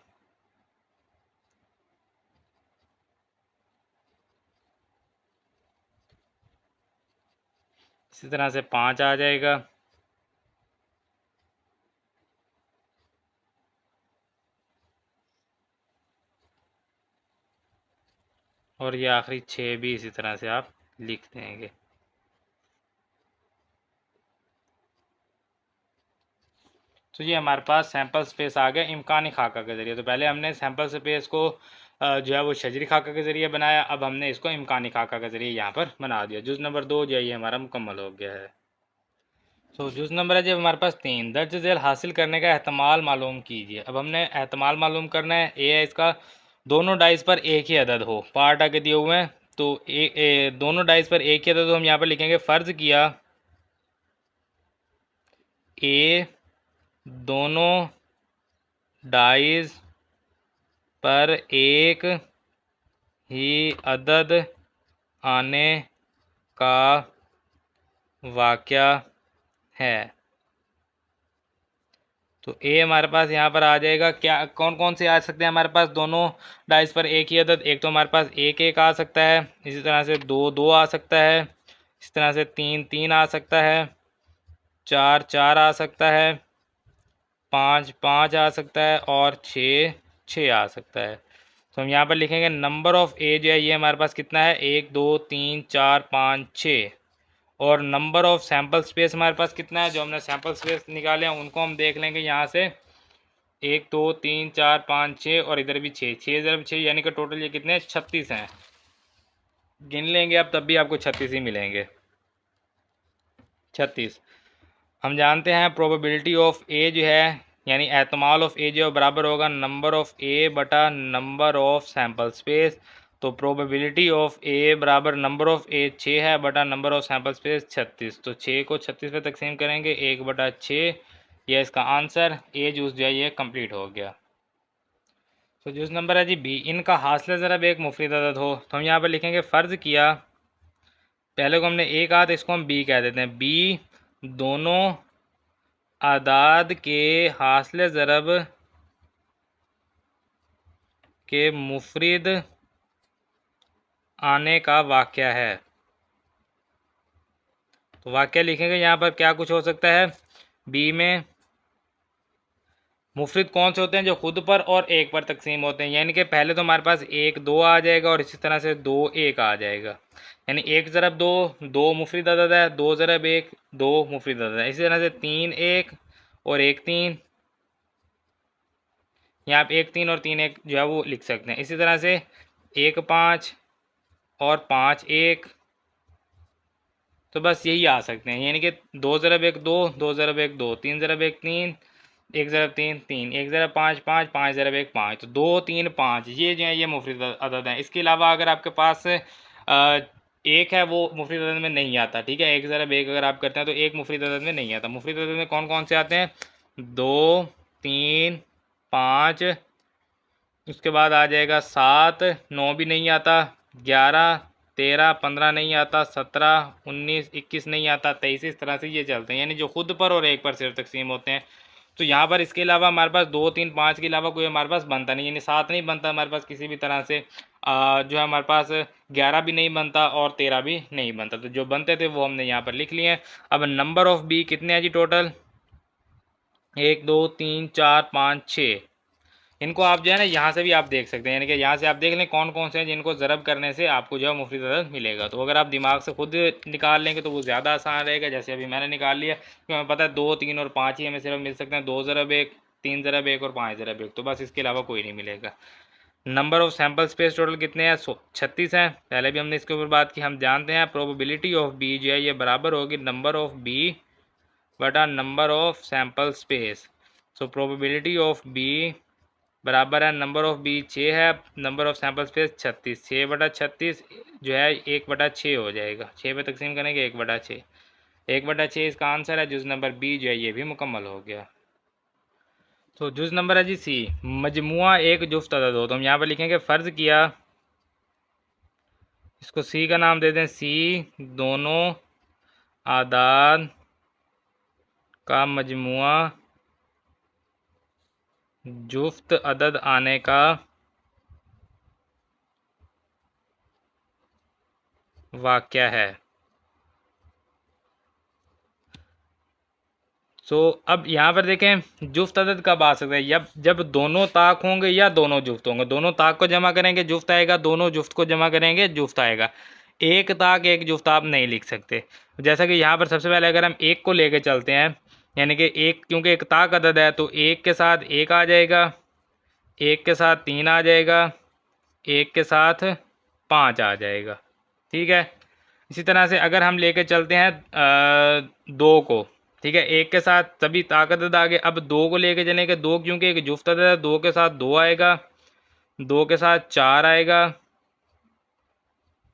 इसी तरह से 5 आ जाएगा, और ये आखिरी 6 भी इसी तरह से आप लिख देंगे। तो ये हमारे पास सैम्पल स्पेस आ गया इम्कानी खाका के ज़रिए। तो पहले हमने सैम्पल स्पेस को जो है वो शजरी खाका के ज़रिए बनाया, अब हमने इसको इम्कानी खाका के ज़रिए यहाँ पर बना दिया। जुज़ नंबर 2 जो है ये हमारा मुकम्मल हो गया है। तो जुज़ नंबर है जब हमारे पास 3, दर्ज झेल हासिल करने का एहतमाल मालूम कीजिए। अब हमने एहतमाल मालूम करना है। ए है इसका दोनों डाइस पर एक ही अदद हो, पार्ट आके दिए हुए हैं, तो दोनों डाइस पर एक ही अदद हो, हम यहाँ पर लिखेंगे फ़र्ज़ किया ए दोनों डाइस पर एक ही अदद आने का वाक़या है। तो ए हमारे पास यहाँ पर आ जाएगा। क्या कौन कौन से आ सकते हैं हमारे पास दोनों डाइस पर एक ही अदद? एक तो हमारे पास 1 1 आ सकता है, इसी तरह से 2 2 आ सकता है, इस तरह से 3 3 आ सकता है, 4 4 आ सकता है, 5 5 आ सकता है, और 6 6 आ सकता है। तो हम यहाँ पर लिखेंगे नंबर ऑफ़ ए जो है ये हमारे पास कितना है, 1 2 3 4 5 6, और नंबर ऑफ़ सैम्पल स्पेस हमारे पास कितना है? जो हमने सैम्पल स्पेस निकाले हैं उनको हम देख लेंगे यहाँ से, 1 2 3 4 5 6, और इधर भी 6 6 ज़रब 6 यानी कि टोटल ये कितने 36 हैं। गिन लेंगे आप तब भी आपको 36 ही मिलेंगे। 36 हम जानते हैं प्रोबेबिलिटी ऑफ ए जो है यानी एहतमाल ऑफ ए जो है बराबर होगा नंबर ऑफ़ ए बटा नंबर ऑफ़ सैम्पल स्पेस। तो प्रोबेबिलिटी ऑफ ए बराबर नंबर ऑफ़ ए 6 है बटा नंबर ऑफ़ सैम्पल स्पेस 36। तो 6 को 36 पे तकसीम करेंगे, 1 बटा 6, यह इसका आंसर ए जूस जो है ये कंप्लीट हो गया। तो जूस नंबर है जी बी, इनका हासिल ज़रब एक मुफरिद अदद हो। तो हम यहाँ पर लिखेंगे फ़र्ज़ किया, पहले को हमने ए कहा तो इसको हम बी कह देते हैं। बी दोनों आदाद के हासिल ज़रब के मुफरिद आने का वाक़या है। तो वाक़या लिखेंगे यहाँ पर क्या कुछ हो सकता है। बी में मुफरिद कौन से होते हैं? जो खुद पर और एक पर तकसीम होते हैं, यानी कि पहले तो हमारे पास 1 2 आ जाएगा और इसी तरह से 2 1 आ जाएगा, यानी 1 ज़रब 2 2 मुफरिद अदद है, 2 ज़रब 1 2 मुफरिद अदद है। इसी तरह से 3 1 और 1 3, यहाँ आप 1 3 और 3 1 जो है वो लिख सकते हैं। इसी तरह से 1 5 और 5 1, तो बस यही आ सकते हैं, यानी कि 2 ज़रब 1 2 2 ज़रब 1 2 3 ज़रब 1 3 1 ज़रब 3 3 1 ज़रब 5 5 5 ज़रब 1 5, तो 2 3 5 ये जो है ये मुफरिद अदद हैं। इसके अलावा अगर आपके पास एक है वो मुफरिद अदद में नहीं आता, ठीक है, 1 ज़रब 1 अगर आप करते हैं तो एक मुफरिद अदद में नहीं आता। मुफरिद अदद में कौन कौन से आते हैं? 2 3 5, उसके बाद आ जाएगा 7 9 भी नहीं आता, 11 13 15 नहीं आता, 17 19 21 नहीं आता, 23, इस तरह से ये चलते हैं, यानी जो खुद पर और एक पर सिर्फ तकसीम होते हैं। तो यहाँ पर इसके अलावा हमारे पास 2 3 5 के अलावा कोई हमारे पास बनता नहीं, यानी 7 नहीं बनता हमारे पास किसी भी तरह से, जो है हमारे पास 11 भी नहीं बनता और 13 भी नहीं बनता। तो जो बनते थे वो हमने यहाँ पर लिख लिए हैं। अब नंबर ऑफ़ बी कितने हैं जी टोटल? 1 2 3 4 5 6, इनको आप जो है ना यहाँ से भी आप देख सकते हैं, यानी कि यहाँ से आप देख लें कौन कौन से हैं जिनको ज़रब करने से आपको जो है मुफीद अदद मिलेगा। तो अगर आप दिमाग से खुद निकाल लेंगे तो वो ज़्यादा आसान रहेगा। जैसे अभी मैंने निकाल लिया, क्योंकि हमें पता है 2, 3 और 5 ही हमें सिर्फ मिल सकते हैं, 2 ज़रब 1, 3 ज़रब 1 और 5 ज़रब 1, तो बस इसके अलावा कोई नहीं मिलेगा। Number of sample space total कितने हैं? 36 हैं। पहले भी हमने इसके ऊपर बात की। हम जानते हैं प्रोबेबिलिटी ऑफ बी जो है ये बराबर होगी नंबर ऑफ बी बटा number of sample space. So probability of B बराबर है, नंबर ऑफ बी 6 है, नंबर ऑफ सैम्पल स्पेस 36, 6 बटा 36 जो है 1 बटा 6 हो जाएगा। 6 पे तकसीम करेंगे 1 बटा 6, 1 बटा 6 इसका आंसर है। जुज़ नंबर बी जो है ये भी मुकम्मल हो गया। तो जुज़ नंबर है जी सी, मजमुआ एक जुफ्त अदद हो। तो हम यहाँ पर लिखेंगे फ़र्ज़ किया, इसको सी का नाम दे दें, सी दोनों आदाद का मजमुआ जुफ्त अदद आने का वाक़या है। अब यहाँ पर देखें जुफ्त अदद कब आ सकता है? जब दोनों ताक होंगे या दोनों जुफ्त होंगे। दोनों ताक को जमा करेंगे जुफ्त आएगा, दोनों जुफ्त को जमा करेंगे जुफ्त आएगा। एक ताक एक जुफ्त आप नहीं लिख सकते। जैसा कि यहाँ पर सबसे पहले अगर हम एक को लेके चलते हैं, यानी कि एक, क्योंकि एक ताक अदद है तो एक के साथ एक आ जाएगा, एक के साथ 3 आ जाएगा, एक के साथ 5 आ जाएगा, ठीक है। इसी तरह से अगर हम लेके चलते हैं 2 को, ठीक है, एक के साथ सभी ताकत आ गए। अब 2 को लेके चलेंगे, 2 क्योंकि एक जुफ्त अदद है, 2 के साथ 2 आएगा, 2 के साथ 4 आएगा,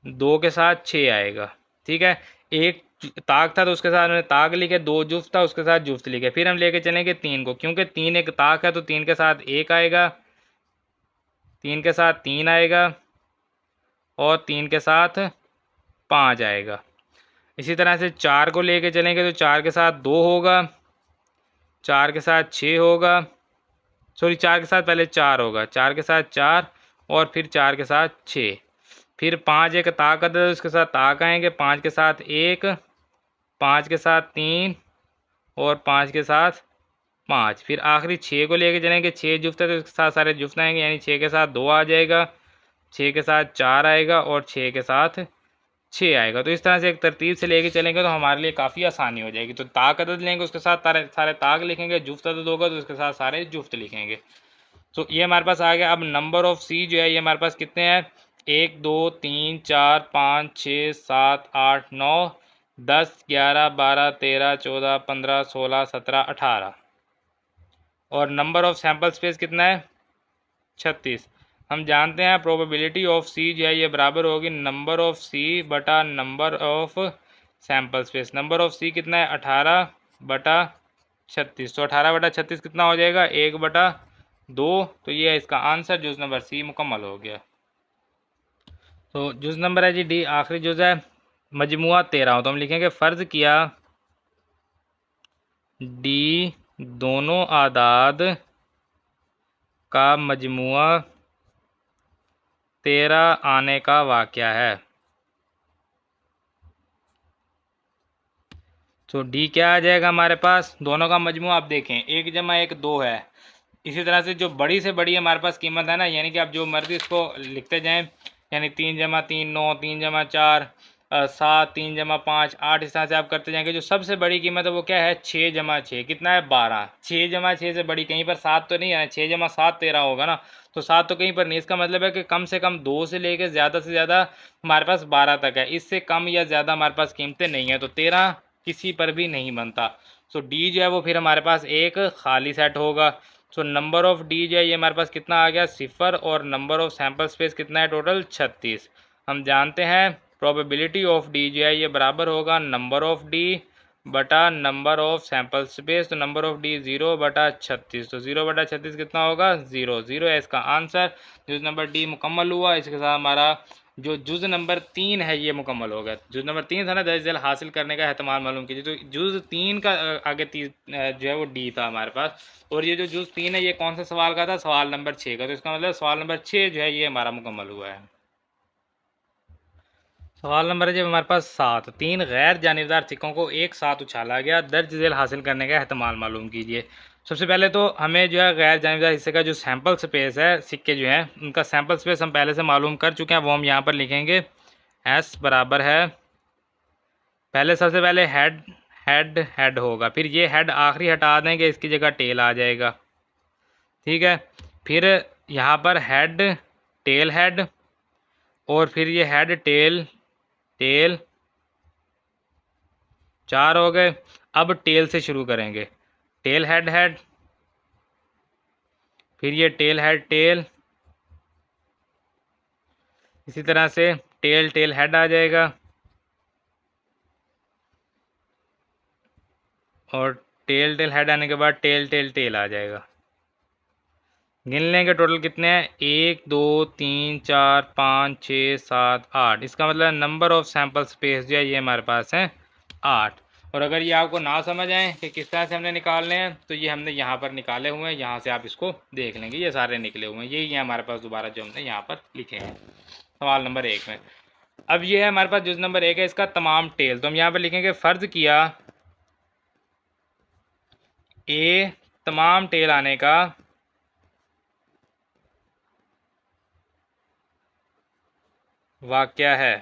2 के साथ 6 आएगा, ठीक है। एक ताक था तो उसके साथ हमने ताक लिखे, 2 जुफ्त था उसके साथ जुफ्त लिखे। फिर हम लेके चलेंगे 3 को, क्योंकि 3 एक ताक है तो 3 के साथ 1 आएगा, 3 के साथ 3 आएगा और 3 के साथ 5 आएगा। इसी तरह से 4 को लेके चलेंगे तो 4 के साथ 2 होगा, 4 के साथ 6 होगा, सॉरी 4 के साथ पहले 4 होगा, 4 के साथ 4 और फिर 4 के साथ 6। फिर 5 एक ताक अदद है उसके साथ ताक आएंगे, 5 के साथ 1, 5 के साथ 3 और 5 के साथ 5। फिर आखिरी 6 को लेके चलेंगे, 6 जुफ्त है तो उसके साथ सारे जुफ्त आएंगे, यानी 6 के साथ 2 आ जाएगा, 6 के साथ 4 आएगा और 6 के साथ 6 आएगा। तो इस तरह से एक तरतीब से लेके चलेंगे तो हमारे लिए काफ़ी आसानी हो जाएगी। तो ताक अदद लेंगे उसके साथ सारे ताक लिखेंगे, जुफ्त अदद होगा तो उसके साथ सारे जुफ्त लिखेंगे। तो ये हमारे पास आ गया। अब नंबर ऑफ सी जो है ये हमारे पास कितने हैं? 1 2 3 4 5 6 7 8 9 10 11 12 13 14 15 16 17 18 और नंबर ऑफ सैम्पल स्पेस कितना है? 36। हम जानते हैं प्रोबेबिलिटी ऑफ सी जो है ये बराबर होगी नंबर ऑफ सी बटा number of sample space. Number of C कितना है? 18 बटा 36। तो 18 बटा 36 कितना हो जाएगा? 1 बटा 2। तो ये है इसका आंसर, जुज़ नंबर सी मुकम्मल हो गया। तो जुज़ नंबर है जी डी, आखिरी जुज़ है मजमुआ 13। तो हम लिखेंगे फ़र्ज़ किया डी दोनों आदाद का मजमुआ 13 आने का वाक़या है। तो डी क्या आ जाएगा हमारे पास? दोनों का मजमुआ आप देखें 1 जमा 1 2 है। इसी तरह से जो बड़ी से बड़ी हमारे पास कीमत है ना, यानी कि आप जो मर्जी इसको लिखते जाएं, यानी 3 जमा 3 9, 3 जमा 4 7, 3 जमा 5 8, इस तरह से आप करते जाएंगे। जो सबसे बड़ी कीमत है वो क्या है? 6 जमा 6 कितना है? 12। 6 जमा 6 से बड़ी कहीं पर 7 तो नहीं है, 6 जमा 7 13 होगा ना, तो 7 तो कहीं पर नहीं। इसका मतलब है कि कम से कम 2 से लेकर ज़्यादा से ज़्यादा हमारे पास 12 तक है, इससे कम या ज़्यादा हमारे पास कीमतें नहीं हैं। तो 13 किसी पर भी नहीं बनता। सो डी जो है वो फिर हमारे पास एक खाली सेट होगा। सो नंबर ऑफ डी जो है ये हमारे पास कितना आ गया? 0। और नंबर ऑफ सैम्पल स्पेस कितना है टोटल? 36। हम जानते हैं प्रोबेबिलिटी ऑफ डी जो है ये बराबर होगा नंबर ऑफ डी बटा नंबर ऑफ सैम्पल स्पेस। तो नंबर ऑफ डी 0 बटा 36। तो 0 बटा 36 कितना होगा? 0। 0 है इसका आंसर। जुज़ नंबर डी मुकम्मल हुआ। इसके साथ हमारा जो जुज़ नंबर 3 है ये मुकम्मल हो गया। जुज़ नंबर 3 था ना, दर्ज हासिल करने का एहतमाल मालूम कीजिए। तो जुज़ 3 का आगे जो है वो डी था हमारे पास। और ये जो जुज़ 3 है ये कौन सा सवाल का था? सवाल नंबर 6 का। तो इसका मतलब सवाल नंबर 6 जो है ये हमारा मुकम्मल हुआ है। सवाल नंबर है जब हमारे पास 7 3 गैर जानिबदार सिक्कों को एक साथ उछाला गया, दर्ज झेल हासिल करने का एहतमाल मालूम कीजिए। सबसे पहले तो हमें जो है गैर जानिबदार हिस्से का जो सैंपल स्पेस है, सिक्के जो हैं उनका सैंपल स्पेस हम पहले से मालूम कर चुके हैं, वो हम यहाँ पर लिखेंगे। एस बराबर है, पहले सबसे पहले हेड हेड हेड होगा, फिर ये हेड आखिरी हटा देंगे, इसकी जगह टेल आ जाएगा। ठीक है, फिर यहाँ पर हेड टेल हेड, और फिर ये हेड टेल टेल, 4 हो गए। अब टेल से शुरू करेंगे, टेल हेड हेड, फिर ये टेल हेड टेल, इसी तरह से टेल टेल हेड आ जाएगा, और टेल टेल हेड आने के बाद टेल टेल टेल आ जाएगा। गिन लेंगे टोटल कितने हैं, 1 2 3 4 5 6 7 8। इसका मतलब नंबर ऑफ सैंपल स्पेस जो है ये हमारे पास है 8। और अगर ये आपको ना समझ आए कि किस तरह से हमने निकालने हैं, तो ये हमने यहाँ पर निकाले हुए हैं, यहाँ से आप इसको देख लेंगे, ये सारे निकले हुए हैं, यही है हमारे पास दोबारा जो हमने यहाँ पर लिखे हैं सवाल नंबर 1 में। अब ये है हमारे पास जुज़ नंबर 1 है, इसका तमाम टेल, तो हम यहाँ पर लिखेंगे फ़र्ज़ किया ए तमाम टेल आने का वाक़या है।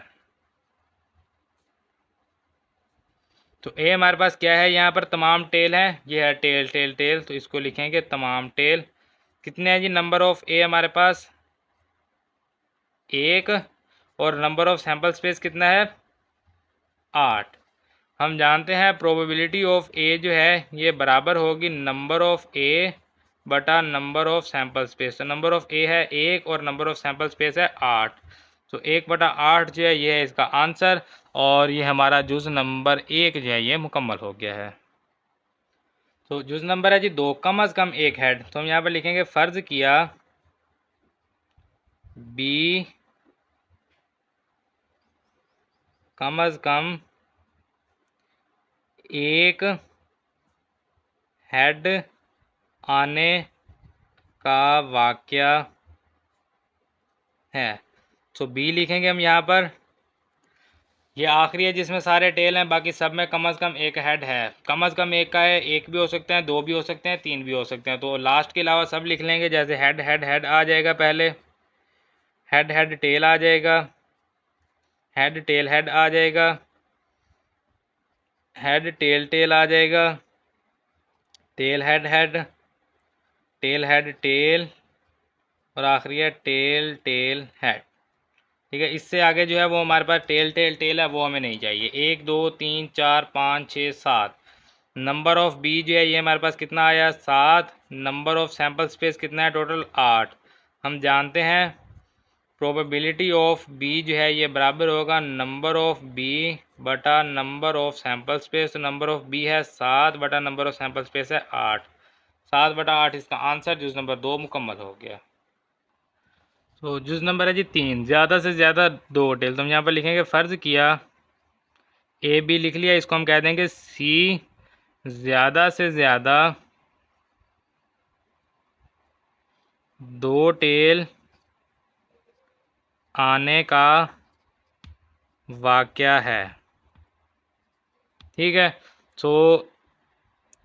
तो ए हमारे पास क्या है, यहाँ पर तमाम टेल है, ये है टेल टेल टेल, तो इसको लिखेंगे तमाम टेल। कितने हैं जी, नंबर ऑफ ए हमारे पास 1, और नंबर ऑफ सैंपल स्पेस कितना है 8। हम जानते हैं प्रोबेबिलिटी ऑफ ए जो है ये बराबर होगी नंबर ऑफ ए बटा नंबर ऑफ सैंपल स्पेस। तो नंबर ऑफ ए है 1 और नंबर ऑफ सैंपल स्पेस है 8, तो 1/8 जो है ये है इसका आंसर, और ये हमारा जुज़ नंबर 1 जो है ये मुकम्मल हो गया है। तो जुज़ नंबर है जी 2 कम अज़ कम एक हेड, तो हम यहाँ पर लिखेंगे फ़र्ज़ किया बी कम अज़ कम एक हेड आने का वाक़या है। तो बी लिखेंगे हम यहाँ पर, ये आखिरी है जिसमें सारे टेल हैं, बाकी सब में कम अज़ कम एक हेड है। कम अज़ कम एक का है, एक भी हो सकते हैं, 2 भी हो सकते हैं, 3 भी हो सकते हैं, तो लास्ट के अलावा सब लिख लेंगे। जैसे हेड हेड हेड आ जाएगा, पहले हेड हेड टेल आ जाएगा, हेड टेल हेड आ जाएगा, हेड टेल टेल आ जाएगा, tell head head, tail head tell, और आखिरी है टेल टेल हेड। ठीक है, इससे आगे जो है वो हमारे पास टेल टेल टेल है, वो हमें नहीं चाहिए। 1 2 3 4 5 6 7, नंबर ऑफ बी जो है ये हमारे पास कितना आया 7, नंबर ऑफ सैंपल स्पेस कितना है टोटल 8। हम जानते हैं प्रोबेबिलिटी ऑफ बी जो है ये बराबर होगा नंबर ऑफ बी बटा नंबर ऑफ सैंपल स्पेस। तो नंबर ऑफ बी है 7 बटा नंबर ऑफ सैंपल स्पेस है 8, 7/8 इसका आंसर जुज़ नंबर 2 मुकम्मल हो गया। तो जुज़ नंबर है जी 3 ज़्यादा से ज़्यादा 2 टेल, तो हम यहाँ पर लिखेंगे फ़र्ज़ किया ए बी लिख लिया, इसको हम कह देंगे सी ज़्यादा से ज़्यादा 2 टेल आने का वाक़या है। ठीक है, तो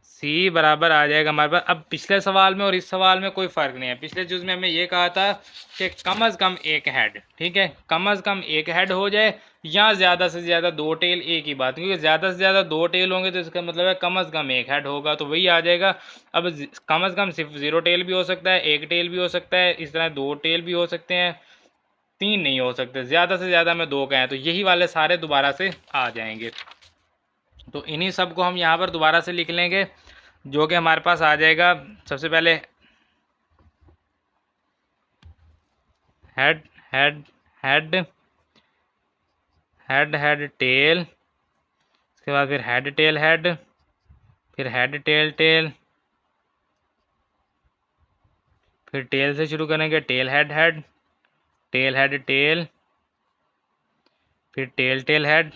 सी बराबर आ जाएगा हमारे पास। अब पिछले सवाल में और इस सवाल में कोई फ़र्क नहीं है। पिछले जुज़ में हमें ये कहा था कि कम अज़ कम एक हेड, ठीक है, कम अज़ कम एक हेड हो जाए, या ज़्यादा से ज़्यादा 2 टेल, एक ही बात, क्योंकि ज़्यादा से ज़्यादा 2 टेल होंगे तो इसका मतलब है कम अज़ कम एक हेड होगा, तो वही आ जाएगा। अब कम अज़ कम सिर्फ 0 टेल भी हो सकता है, 1 टेल भी हो सकता है, इस तरह 2 टेल भी हो सकते हैं, 3 नहीं हो सकते, ज़्यादा से ज़्यादा में 2 कहें तो यही वाले सारे दोबारा से आ जाएंगे। तो इन्हीं सब को हम यहाँ पर दोबारा से लिख लेंगे, जो कि हमारे पास आ जाएगा। सबसे पहले head head head, head head tell, उसके बाद फिर हेड टेल हेड, फिर हेड टेल टेल, फिर टेल से शुरू करेंगे, tell head head, tail head tell, फिर टेल टेल हेड,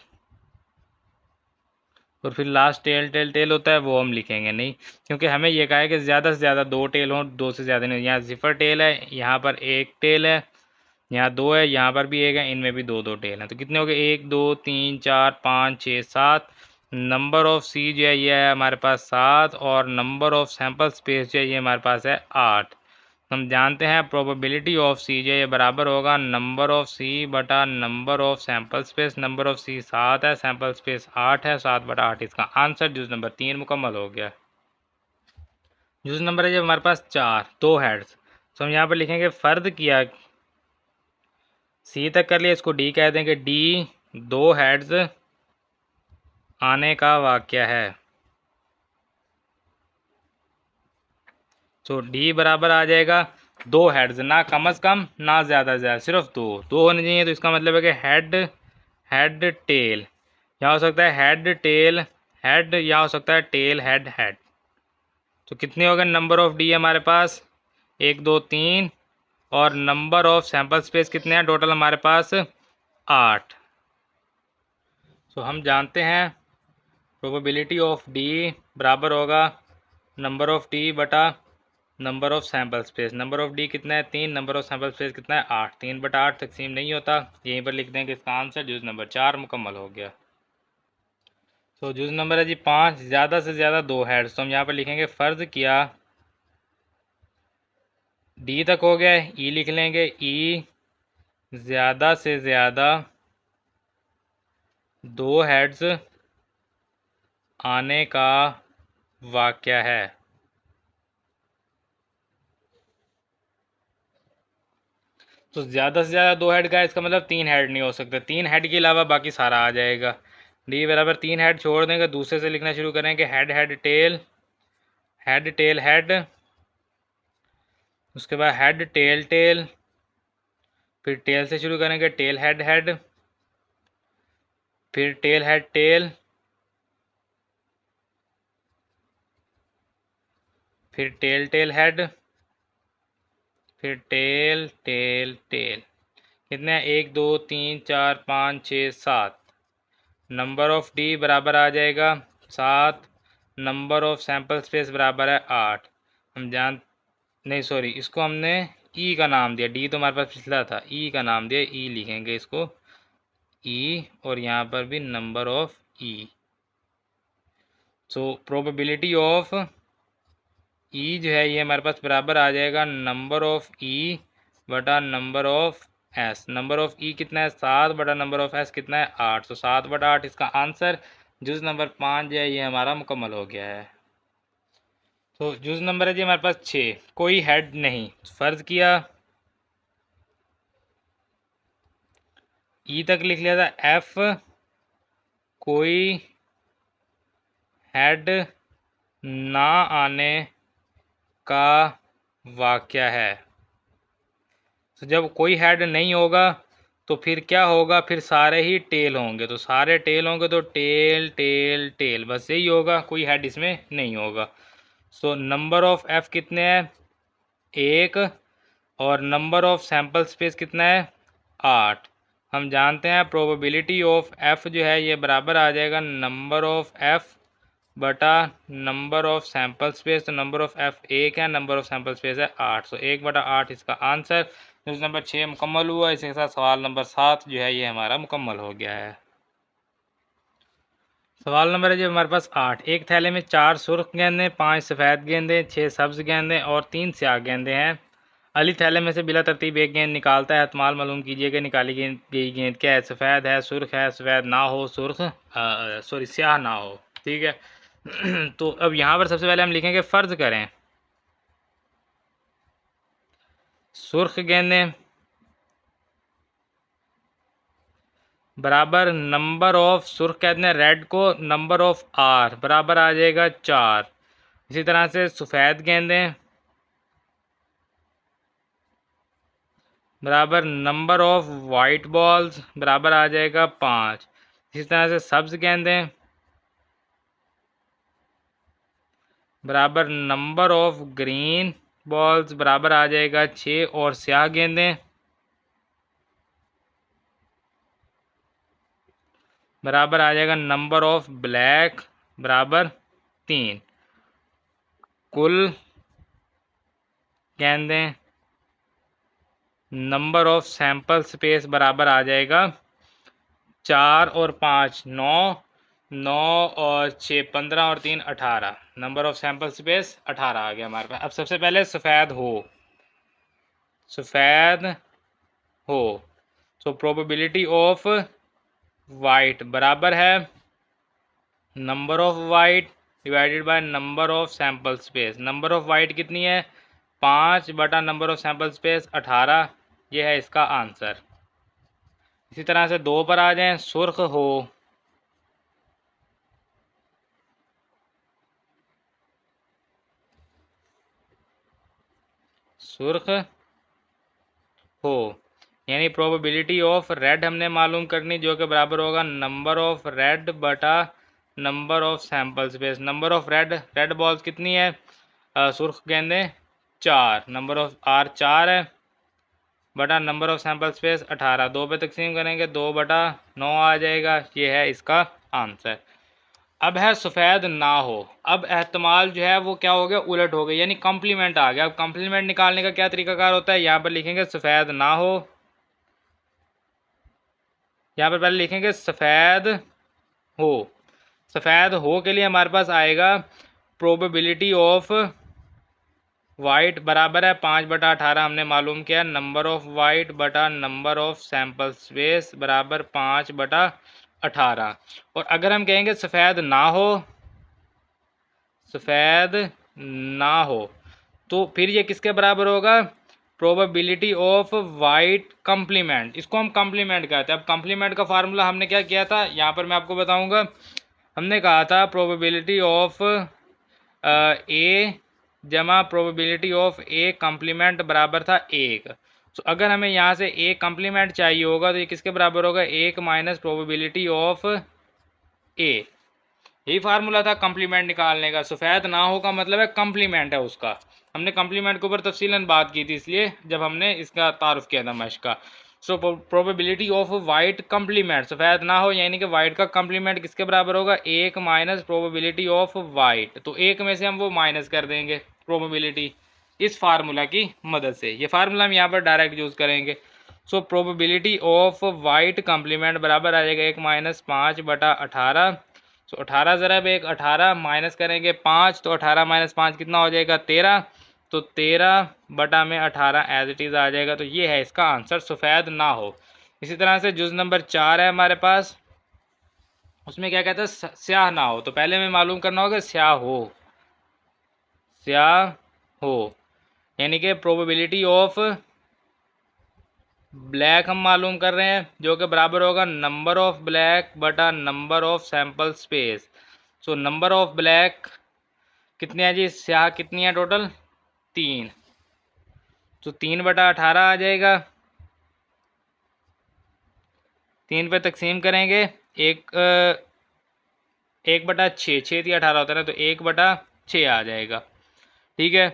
और फिर लास्ट टेल टेल टेल होता है, वो हम लिखेंगे नहीं, क्योंकि हमें ये कहा है कि ज़्यादा से ज़्यादा 2 टेल हों, 2 से ज़्यादा नहीं। यहाँ 0 टेल है, यहाँ पर 1 टेल है, यहाँ 2 है, यहाँ पर भी 1 है, इनमें भी 2 टेल हैं। तो कितने हो गए? 1 2 3 4 5 6 7। नंबर ऑफ सी जो है ये है हमारे पास 7, और नंबर ऑफ सैम्पल स्पेस जो है ये हमारे पास है 8। हम जानते हैं प्रोबेबिलिटी ऑफ सी जो ये बराबर होगा नंबर ऑफ सी बटा number of sample space. Number of C 7 है, सैम्पल स्पेस 8 है, 7 बटा 8 इसका आंसर जुज़ नंबर 3 मुकम्मल हो गया। जुज़ नंबर है जब हमारे पास 4 2 हेड्स, तो हम यहाँ पर लिखेंगे फ़र्द किया, सी तक कर लिया, इसको डी कह देंगे। डी 2 हेड्स आने का वाक़या है। तो डी बराबर आ जाएगा 2 हेड्स, ना कम अज़ कम ना ज़्यादा से ज़्यादा, सिर्फ 2 होने चाहिए। तो इसका मतलब है कि हेड टेल, या हो सकता है हेड टेल हेड, या हो सकता है टेल हेड हेड। तो कितने हो गए? नंबर ऑफ डी हमारे पास 1 2 3, और नंबर ऑफ सैम्पल स्पेस कितने हैं टोटल हमारे पास? 8। तो हम जानते हैं प्रोबेबिलिटी ऑफ डी बराबर होगा नंबर ऑफ डी बटा number of sample space. Number of D कितना है? 3। नंबर ऑफ सैम्पल स्पेस कितना है? 8। 3 बटा 8 तकसीम नहीं होता, यहीं पर लिख देंगे इसका आंसर जुज़ नंबर 4 मुकम्मल हो गया। तो जुज़ नंबर है जी 5, ज़्यादा से ज़्यादा 2 हेड्स। तो हम यहाँ पर लिखेंगे फ़र्ज़ किया, डी तक हो गया, ई लिख लेंगे। ई ज़्यादा से ज़्यादा 2 हेड्स आने का वाक़या है। तो ज़्यादा से ज़्यादा 2 हेड का इसका मतलब 3 हेड नहीं हो सकते, 3 हेड के अलावा बाकी सारा आ जाएगा। डी बराबर 3 हेड छोड़ देंगे, दूसरे से लिखना शुरू करेंगे हेड हेड टेल हेड, उसके बाद हेड टेल टेल, फिर टेल से शुरू करेंगे टेल हेड हेड, फिर टेल हेड टेल, फिर टेल टेल हेड, फिर टेल टेल टेल। कितने हैं? 1 2 3 4 5 6 7। नंबर ऑफ डी बराबर आ जाएगा 7, नंबर ऑफ सैम्पल स्पेस बराबर है 8। हम जान नहीं, सॉरी, इसको हमने ई का नाम दिया, डी तो हमारे पास पिछला था, ई का नाम दिया, ई लिखेंगे इसको ई, और यहाँ पर भी number of E. So probability of E जो है ये हमारे पास बराबर आ जाएगा नंबर ऑफ ई बटा number of S. Number of E कितना है? 7 बटा नंबर ऑफ एस कितना है? 8। तो 7 बटा 8 इसका आंसर जुज़ नंबर 5 जो है ये हमारा मुकम्मल हो गया है। तो जुज़ नंबर है जी हमारे पास 6, कोई हेड नहीं। फ़र्ज़ किया, ई तक लिख लिया था, एफ कोई हेड ना आने का वाक़या है। तो जब कोई हेड नहीं होगा तो फिर क्या होगा? फिर सारे ही टेल होंगे। तो सारे टेल होंगे तो टेल टेल टेल, बस यही होगा, कोई हेड इसमें नहीं होगा। सो नंबर ऑफ एफ कितने हैं? 1, और नंबर ऑफ सैम्पल स्पेस कितना है? 8। हम जानते हैं प्रोबेबिलिटी ऑफ एफ जो है ये बराबर आ जाएगा नंबर ऑफ एफ बटा नंबर ऑफ सैम्पल स्पेस। तो नंबर ऑफ एफ 1 है, नंबर ऑफ सैम्पल स्पेस है 8। सो 1 बटा 8 इसका आंसर। न्यूज़ नंबर 6 मुकम्मल हुआ। इसी के साथ सवाल नंबर 7 जो है ये हमारा मुकम्मल हो गया है। सवाल नंबर है जो हमारे पास 8, एक थैले में 4 सुर्ख गेंदें, 5 सफ़ेद गेंदें, 6 सब्ज़ गेंदें और 3 स्याह गेंदें हैं। अली थैले में से बिला तरतीब एक गेंद निकालता है। एहतमाल मालूम कीजिए कि निकाली गई गेंद क्या है? सफ़ेद है, सुर्ख है, सफ़ेद ना हो, स्याह ना हो। ठीक है। तो अब यहाँ पर सबसे पहले हम लिखेंगे फ़र्ज़ करें, सुर्ख गेंदें बराबर नंबर ऑफ, सुर्ख कहते हैं रेड को, नंबर ऑफ आर बराबर आ जाएगा 4। इसी तरह से सफ़ेद गेंदें बराबर नंबर ऑफ वाइट बॉल्स बराबर आ जाएगा 5। इसी तरह से सब्ज़ गेंदें बराबर नंबर ऑफ ग्रीन बॉल्स बराबर आ जाएगा 6, और स्याह गेंदें बराबर आ जाएगा नंबर ऑफ ब्लैक बराबर 3। कुल गेंदें नंबर ऑफ सैंपल स्पेस बराबर आ जाएगा 4 और 5 9, 9 और 6 15 और 3 18। नंबर ऑफ सैंपल स्पेस 18 आ गया हमारे पास। अब सबसे पहले सफ़ेद हो तो प्रोबेबिलिटी ऑफ वाइट बराबर है number of white divided by number of sample space. Number of white कितनी है 5 बटा नंबर ऑफ सैंपल स्पेस 18। ये है इसका आंसर। इसी तरह से 2 पर आ जाएं। सुर्ख हो यानी प्रोबेबिलिटी ऑफ रेड हमने मालूम करनी जो कि बराबर होगा नंबर ऑफ रेड बटा number of sample space. Number of red balls कितनी है सुर्ख गेंदें 4, नंबर ऑफ आर 4 है बटा नंबर ऑफ सैंपल स्पेस 18। 2 पे तकसीम करेंगे 2 बटा 9 आ जाएगा। ये है इसका आंसर। अब है सफ़ेद ना हो। अब एहतमाल जो है वो क्या हो गया उलट हो गया यानी कम्प्लीमेंट आ गया। अब कम्प्लीमेंट निकालने का क्या तरीकाकार होता है यहाँ पर लिखेंगे सफ़ेद ना हो, यहाँ पर पहले लिखेंगे सफ़ेद हो। सफ़ेद हो के लिए हमारे पास आएगा प्रोबेबिलिटी ऑफ वाइट बराबर है 5 बटा 18 हमने मालूम किया। नंबर ऑफ वाइट बटा नंबर ऑफ सैंपल स्पेस बराबर 5 बटा 18। और अगर हम कहेंगे सफ़ेद ना हो तो फिर ये किसके बराबर होगा प्रोबेबिलिटी ऑफ वाइट कम्प्लीमेंट। इसको हम कम्प्लीमेंट कहते हैं। अब कम्प्लीमेंट का फार्मूला हमने क्या किया था यहाँ पर मैं आपको बताऊंगा। हमने कहा था प्रोबेबिलिटी ऑफ ए जमा प्रोबेबिलिटी ऑफ ए कम्प्लीमेंट बराबर था 1। तो अगर हमें यहाँ से ए कम्प्लीमेंट चाहिए होगा तो ये किसके बराबर होगा 1 माइनस प्रोबेबिलिटी ऑफ ए। यही फार्मूला था कम्प्लीमेंट निकालने का। सफ़ेद ना हो का मतलब है कम्प्लीमेंट है उसका। हमने कम्प्लीमेंट के ऊपर तफसीलन बात की थी इसलिए जब हमने इसका तारुफ किया था मश्क का। सो प्रोबेबिलिटी ऑफ वाइट कम्प्लीमेंट सफ़ेद ना हो यानी कि वाइट का कम्प्लीमेंट किसके बराबर होगा 1 माइनस प्रोबेबिलिटी ऑफ वाइट। तो 1 में से हम वो माइनस कर देंगे प्रोबेबिलिटी इस फार्मूला की मदद से। ये फार्मूला हम यहाँ पर डायरेक्ट यूज़ करेंगे। सो प्रोबेबिलिटी ऑफ वाइट कम्प्लीमेंट बराबर आ जाएगा 1 माइनस 5 बटा 18। तो 18 ज़रब 1 18 माइनस करेंगे 5 तो 18 माइनस 5 कितना हो जाएगा 13। तो 13 बटा में 18 एज इट इज़ आ जाएगा। तो ये है इसका आंसर सफ़ेद ना हो। इसी तरह से जुज़ नंबर 4 है हमारे पास। उसमें क्या कहता है स्याह ना हो। तो पहले हमें मालूम करना होगा स्याह हो यानी कि प्रोबेबिलिटी ऑफ ब्लैक हम मालूम कर रहे हैं जो कि बराबर होगा नंबर ऑफ ब्लैक बटा number of sample space. So number of black कितने हैं जी स्याह कितनी है टोटल 3। तो 3 बटा 18 आ जाएगा। 3 पे तकसीम करेंगे 1 बटा 6 6 थी 18 होता है ना तो 1 बटा 6 आ जाएगा। ठीक है।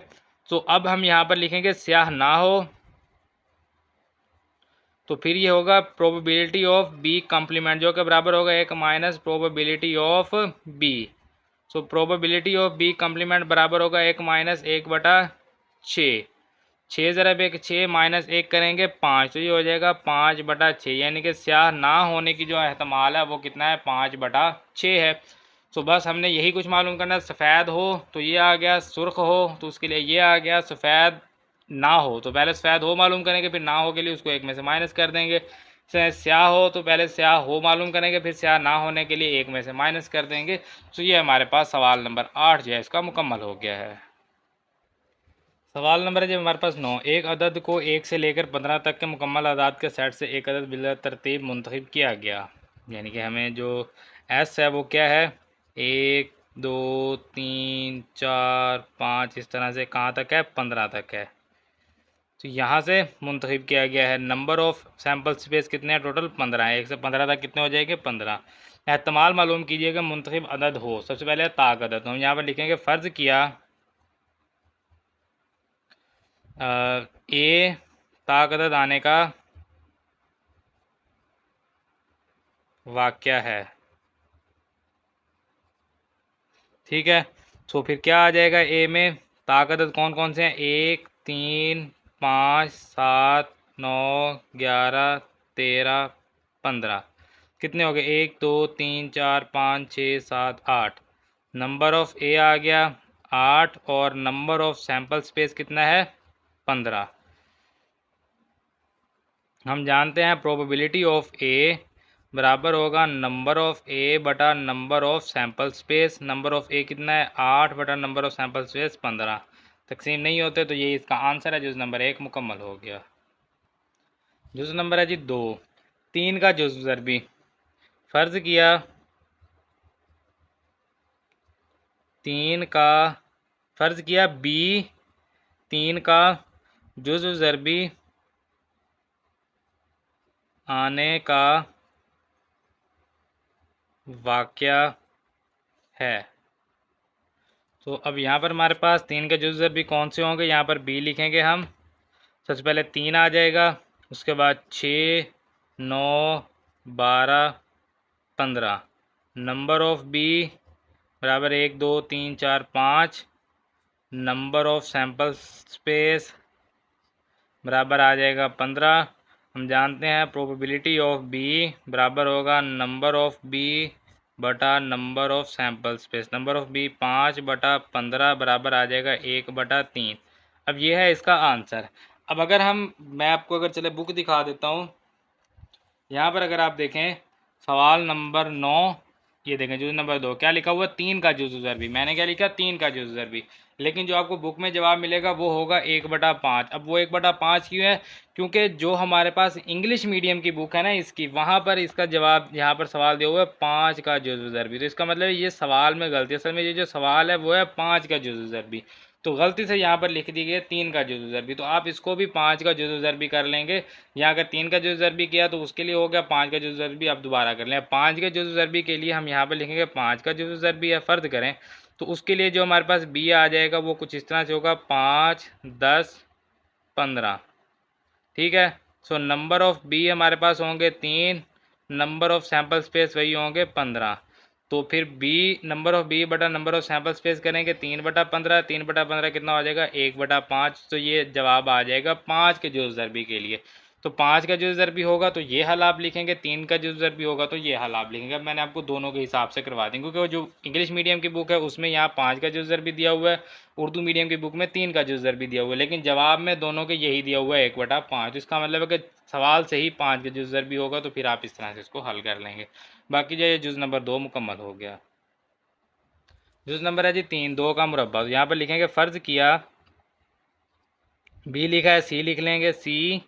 तो अब हम यहाँ पर लिखेंगे स्याह ना हो तो फिर ये होगा प्रोबेबिलिटी ऑफ बी कम्प्लीमेंट जो कि बराबर होगा 1 minus probability of B. So probability of B complement बराबर होगा 1 माइनस 1 बटा 6। 6 ज़रब 1 6 माइनस 1 करेंगे 5 तो ये हो जाएगा 5 बटा 6 यानी कि स्याह ना होने की जो एहतमाल है वो कितना है 5 बटा 6 है। सो बस हमने यही कुछ मालूम करना है। सफ़ेद हो तो ये आ गया, सुर्ख हो तो उसके लिए ये आ गया, सफ़ेद ना हो तो पहले सफ़ेद हो मालूम करेंगे फिर ना हो के लिए उसको 1 में से माइनस कर देंगे। स्याह हो तो पहले स्याह हो मालूम करेंगे फिर स्याह ना होने के लिए 1 में से माइनस कर देंगे। तो ये हमारे पास सवाल नंबर 8 जो है इसका मुकम्मल हो गया है। सवाल नंबर है जब हमारे पास 9 एक अदद को 1 से लेकर 15 तक के मुकम्मल अदाद के सेट से एक अदद बिलतरतीब मुंतखब किया गया। यानी कि हमें जो एस है वो क्या है 1 2 3 4 5 इस तरह से कहाँ तक है 15 तक है। तो यहाँ से मुंतखब किया गया है। नंबर ऑफ़ सैम्पल स्पेस कितने हैं टोटल 15 है। 1 से 15 तक कितने हो जाएंगे 15। एहतमाल मालूम कीजिएगा मुंतखब अदद हो। सबसे पहले ताक अदद हम यहाँ पर लिखेंगे फ़र्ज़ किया ए ताक अदद आने का वाक़या है। ठीक है। तो फिर क्या आ जाएगा ए में ताक अदद कौन कौन से हैं 1 3 5 7 9, 11, 13, 15 कितने हो गए? 1, 2, 3, 4, 5, 6, 7, 8। नंबर ऑफ़ ए आ गया 8 और नंबर ऑफ़ सैम्पल स्पेस कितना है? 15। हम जानते हैं प्रोबेबिलिटी ऑफ ए बराबर होगा नंबर ऑफ़ ए बटा number of sample space. Number of a कितना है? 8 बटा नंबर ऑफ़ सैम्पल स्पेस 15। तकसीम नहीं होते तो ये इसका आंसर है। जुज़ नंबर 1 मुकम्मल हो गया। जुज़ नंबर है जी 2, 3 का जुज़ ज़रबी। फ़र्ज़ किया 3 का, फ़र्ज़ किया बी 3 का जुज़ ज़रबी आने का वाक़या है। तो अब यहाँ पर हमारे पास 3 के जुज़ ज़रबी कौन से होंगे? यहाँ पर बी लिखेंगे हम। सबसे पहले 3 आ जाएगा, उसके बाद 6, 9, 12, 15। नंबर ऑफ़ बी बराबर 1, 2, 3, 4, 5। नंबर ऑफ़ सैम्पल स्पेस बराबर आ जाएगा 15। हम जानते हैं प्रोबेबिलिटी ऑफ बी बराबर होगा नंबर ऑफ़ बी बटा number of sample space. Number of B 5 बटा 15 बराबर आ जाएगा 1/3। अब ये है इसका आंसर। अब अगर मैं आपको अगर चले बुक दिखा देता हूँ। यहाँ पर अगर आप देखें सवाल नंबर 9, ये देखें जुज़ नंबर 2 क्या लिखा हुआ है? 3 का जुज़ ज़रबी। मैंने क्या लिखा? 3 का जुज़ ज़रबी। लेकिन जो आपको बुक में जवाब मिलेगा वो होगा 1/5। अब वो 1/5 क्यों है? क्योंकि जो हमारे पास इंग्लिश मीडियम की बुक है ना इसकी, वहाँ पर इसका जवाब यहाँ पर सवाल दिया हुआ है 5 का जुज़ ज़रबी। तो इसका मतलब ये सवाल में गलती है। असल में ये जो सवाल है वो है 5 का जुज़ ज़रबी, तो गलती से यहाँ पर लिख दी गई है 3 का जुज़ ज़रबी। तो आप इसको भी 5 का जुज़ ज़रबी कर लेंगे। यहाँ अगर 3 का जुज़ ज़रबी किया तो उसके लिए हो गया 5 का जुज़ ज़रबी। आप दोबारा कर लें। 5 के जुज़ ज़रबी के लिए हम यहाँ पर लिखेंगे 5 का जुज़ ज़रबी है। फ़र्ज़ करें तो उसके लिए जो हमारे पास बी आ जाएगा वो कुछ इस तरह से होगा 5, 10, 15। ठीक है। सो नंबर ऑफ़ बी हमारे पास होंगे 3, नंबर ऑफ़ सैम्पल स्पेस वही होंगे 15। तो फिर बी नंबर ऑफ़ बी बटा नंबर ऑफ़ सैम्पल स्पेस करेंगे 3/15। 3/15 कितना हो जाएगा? 1/5। तो ये जवाब आ जाएगा 5 के जुज़ ज़रबी के लिए। तो 5 का जुज़ ज़रबी होगा तो ये हल आप लिखेंगे, 3 का जुज़ ज़रबी होगा तो ये हल आप लिखेंगे। अब मैंने आपको दोनों के हिसाब से करवा दी, क्योंकि वो जो इंग्लिश मीडियम की बुक है उसमें यहाँ 5 का जुज़ ज़रबी दिया हुआ है, उर्दू मीडियम की बुक में 3 का जुज़ ज़रबी दिया हुआ है, लेकिन जवाब में दोनों के यही दिया हुआ है 1/5। इसका मतलब है कि सवाल से ही 5 का जुज़ ज़रबी होगा, तो फिर आप इस तरह से इसको हल कर लेंगे। बाकी जो ये जुज़ नंबर 2 मुकम्मल हो गया। जुज़ नंबर है जी 3, 2 का मुरब्बा। तो यहाँ पर लिखेंगे फ़र्ज़ किया, बी लिखा है, सी लिख लेंगे। सी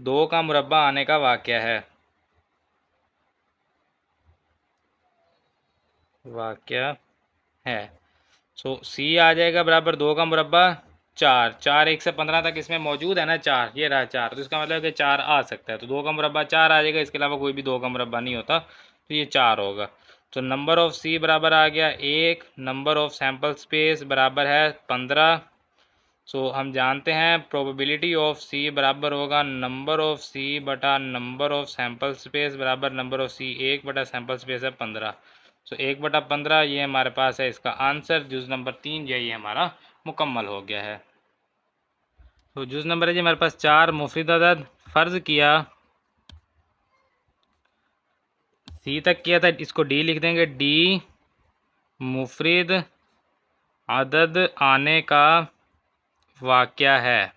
2 का मुरब्बा आने का वाक़या है। वाक़या है। सो सी आ जाएगा बराबर 2 का मुरब्बा 4। 4 1 से 15 तक इसमें मौजूद है ना 4, ये रहा 4। तो इसका मतलब है कि 4 आ सकता है। तो 2 का मुरब्बा 4 आ जाएगा, इसके अलावा कोई भी 2 का मुरब्बा नहीं होता, तो ये 4 होगा। तो नंबर ऑफ़ सी बराबर आ गया 1, नंबर ऑफ़ सैम्पल स्पेस बराबर है 15। सो हम जानते हैं प्रोबेबिलिटी ऑफ़ सी बराबर होगा नंबर ऑफ़ सी बटा नंबर ऑफ़ सैम्पल स्पेस बराबर नंबर ऑफ़ सी। 1 बटा सैम्पल स्पेस है 15। सो 1/15 ये हमारे पास है इसका आंसर। जुज़ नंबर 3 ये हमारा मुकम्मल हो गया है। तो जुज़ नंबर है जी हमारे पास 4, मुफरद अदद। फ़र्ज़ किया सी तक किया था, इसको डी लिख देंगे। डी मुफरद अदद आने का वाक़या है।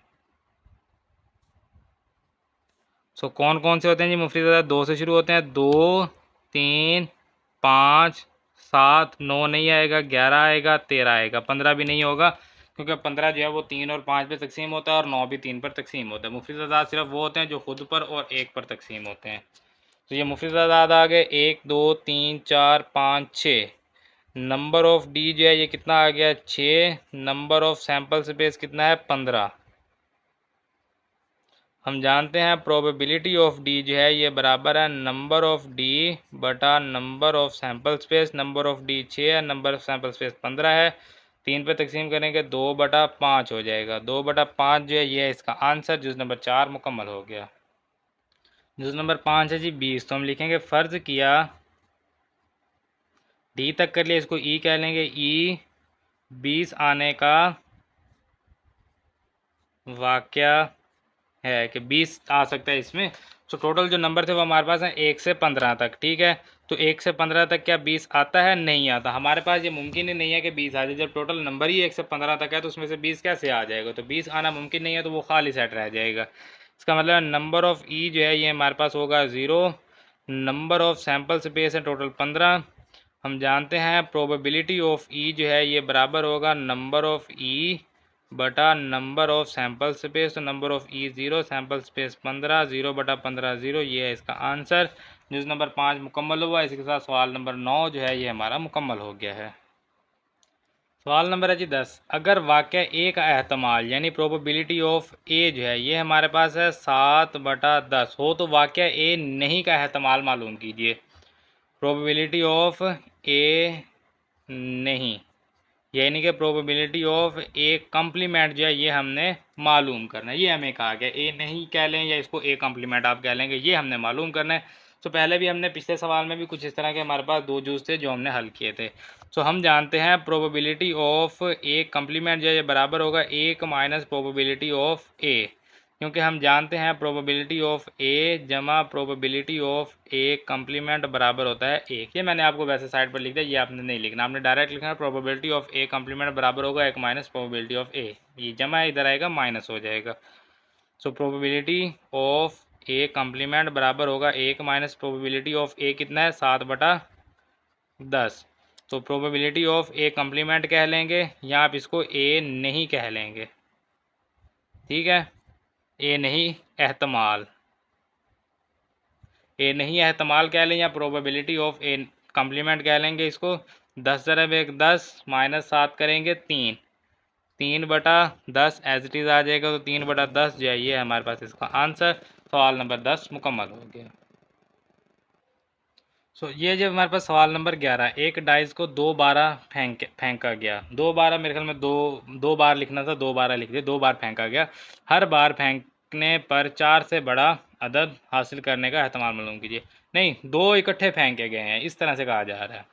सो कौन कौन से होते हैं जी मुफरद अदद? 2 से शुरू होते हैं। 2, 3, 5, 7, 9 नहीं आएगा, 11 आएगा, 13 आएगा, 15 भी नहीं होगा, क्योंकि 15 जो है वो 3 और 5 पे तकसीम होता है और 9 भी 3 पर तकसीम होता है। मुफरद अदद सिर्फ वो होते हैं जो खुद पर और 1 पर तकसीम होते हैं। तो ये मुफरद अदद आ गए 1, 2, 3, 4, 5, 6। नंबर ऑफ़ डी जो है ये कितना आ गया? 6। नंबर ऑफ़ सैम्पल स्पेस कितना है? 15। हम जानते हैं प्रोबेबिलिटी ऑफ़ डी जो है ये बराबर है नंबर ऑफ़ डी बटा number of sample space. Number of D 6 है, नंबर ऑफ़ सैम्पल स्पेस 15 है। 3 पे तकसीम करेंगे 2/5 हो जाएगा। 2/5 जो है ये है इसका आंसर। जुज़ नंबर 4 मुकम्मल हो गया। जुज़ नंबर 5 है जी 20। तो हम लिखेंगे फ़र्ज़ किया, डी तक कर लिया, इसको ई कह लेंगे। ई 20 आने का वाक़या है कि 20 आ सकता है इसमें। तो टोटल जो नंबर थे वो हमारे पास हैं 1 से 15 तक, ठीक है। तो 1 से 15 तक क्या 20 आता है? नहीं आता। हमारे पास ये मुमकिन ही नहीं है कि 20 आ जाए। जब टोटल नंबर ही 1 से 15 तक है तो उसमें से 20 कैसे आ जाएगा? तो 20 आना मुमकिन नहीं है, तो वो खाली सेट रह जाएगा। इसका मतलब नंबर ऑफ़ ई जो है ये हमारे पास होगा 0। नंबर ऑफ़ सैम्पल स्पेस है टोटल 15। हम जानते हैं प्रोबेबिलिटी ऑफ ई जो है ये बराबर होगा नंबर ऑफ़ ई बटा नंबर ऑफ़ सैम्पल स्पेस। तो number of E 0, sample space 15, 0 बटा 15 0, ये है इसका आंसर। न्यूज़ नंबर 5 मुकम्मल हुआ। इसके साथ सवाल नंबर 9 जो है ये हमारा मुकम्मल हो गया है। सवाल नंबर है जी 10। अगर वाक़या ए का एहतमाल यानी प्रोबेबिलिटी ऑफ ए जो है ये हमारे पास है 7 बटा 10 हो, तो वाक़या ए नहीं का एहतमाल मालूम कीजिए। प्रोबेबिलिटी ऑफ ए नहीं यानी कि प्रोबेबिलिटी ऑफ ए कम्प्लीमेंट जो है ये हमने मालूम करना है। ये हमें कहा गया, ए नहीं कह लें या इसको ए कम्प्लीमेंट आप कह लेंगे, ये हमने मालूम करना है। तो पहले भी हमने पिछले सवाल में भी कुछ इस तरह के हमारे पास दो जूस थे जो हमने हल किए थे। तो हम जानते हैं प्रोबेबिलिटी ऑफ ए कम्प्लीमेंट जो है ये बराबर होगा 1 माइनस प्रोबेबिलिटी ऑफ ए, क्योंकि हम जानते हैं प्रोबेबिलिटी ऑफ ए जमा प्रोबेबिलिटी ऑफ ए कम्प्लीमेंट बराबर होता है 1। ये मैंने आपको वैसे साइड पर लिख दिया, ये आपने नहीं लिखना, आपने डायरेक्ट लिखना है प्रोबेबिलिटी ऑफ ए कम्प्लीमेंट बराबर होगा 1 माइनस प्रोबेबिलिटी ऑफ ए। ये जमा इधर आएगा माइनस हो जाएगा। सो प्रोबेबिलिटी ऑफ ए कम्प्लीमेंट बराबर होगा 1 माइनस प्रोबेबिलिटी ऑफ ए कितना है 7 बटा 10। तो प्रोबेबिलिटी ऑफ ए कम्प्लीमेंट कह लेंगे या आप इसको ए नहीं कह लेंगे, ठीक है। ए नहीं एहतमाल, ए नहीं एहतमाल कह लें या प्रोबेबिलिटी ऑफ ए कम्प्लीमेंट कह लेंगे इसको। 10 ज़रब 1 10 माइनस 7 करेंगे 3 बटा 10 एज इट इज़ आ जाएगा। तो 3 बटा 10 जो है ये हमारे पास इसका आंसर। सवाल नंबर 10 मुकम्मल हो गया। ये जब हमारे पास सवाल नंबर 11, एक डाइस को 2 बारह फेंका गया। 2 बारह मेरे ख्याल में दो बार लिखना था, 2 बारह लिख दिया। 2 बार फेंका गया, हर बार फेंकने पर 4 से बड़ा अदद हासिल करने का एहतमाल मालूम कीजिए। नहीं, 2 इकट्ठे फेंके गए हैं, इस तरह से कहा जा रहा है।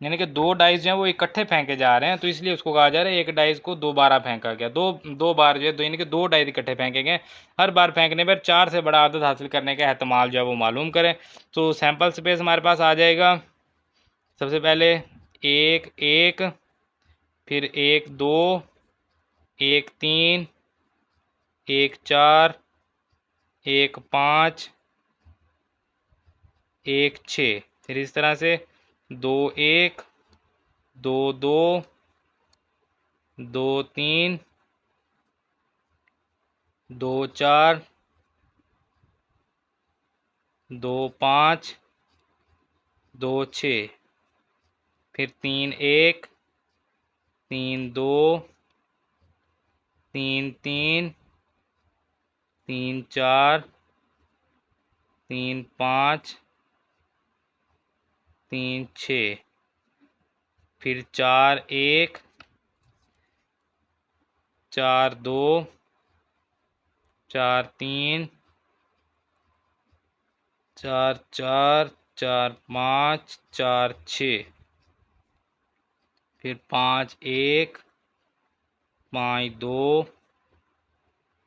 यानी कि 2 डाइस जो हैं वो इकट्ठे फेंके जा रहे हैं, तो इसलिए उसको कहा जा रहा है एक डाइस को 2 बारह फेंका गया। दो बार जो है यानी कि 2 डाइस इकट्ठे फेंके गए, हर बार फेंकने पर 4 से बड़ा आदत हासिल करने का एहतमाल जो है वो मालूम करें। तो सैम्पल स्पेस हमारे पास आ जाएगा। सबसे पहले 1 1, फिर 1 2, 1 3, 1 4, 1 5, 1 6, फिर इस तरह से 2 1, 2 2, 2 3, 2 4, 2 5, 2 6, फिर 3 1, 3 2, 3 3, 3 4, 3 5, 3 6, फिर 4 1, 4 2, 4 3, 4 4, 4 5, 4 6, फिर 5 1, 5 2,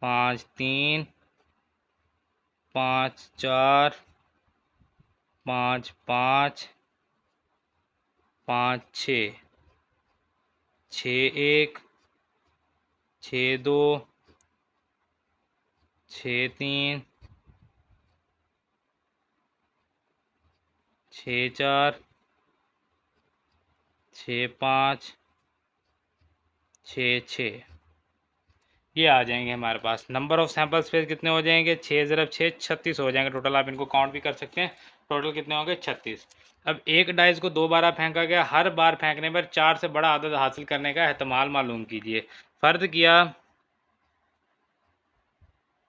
5 3, 5 4, 5 5, 5 6, 6 1, 6 2, 6 3, 6 4, 6 5, 6 6, ये आ जाएंगे हमारे पास। नंबर ऑफ़ सैम्पल स्पेस कितने हो जाएंगे? 6 ज़रब 6 36 हो जाएंगे टोटल। आप इनको काउंट भी कर सकते हैं, टोटल कितने होंगे? 36। अब एक डाइस को 2 बार फेंका गया, हर बार फेंकने पर 4 से बड़ा आदद हासिल करने का एहतमाल मालूम कीजिए। फ़र्ज़ किया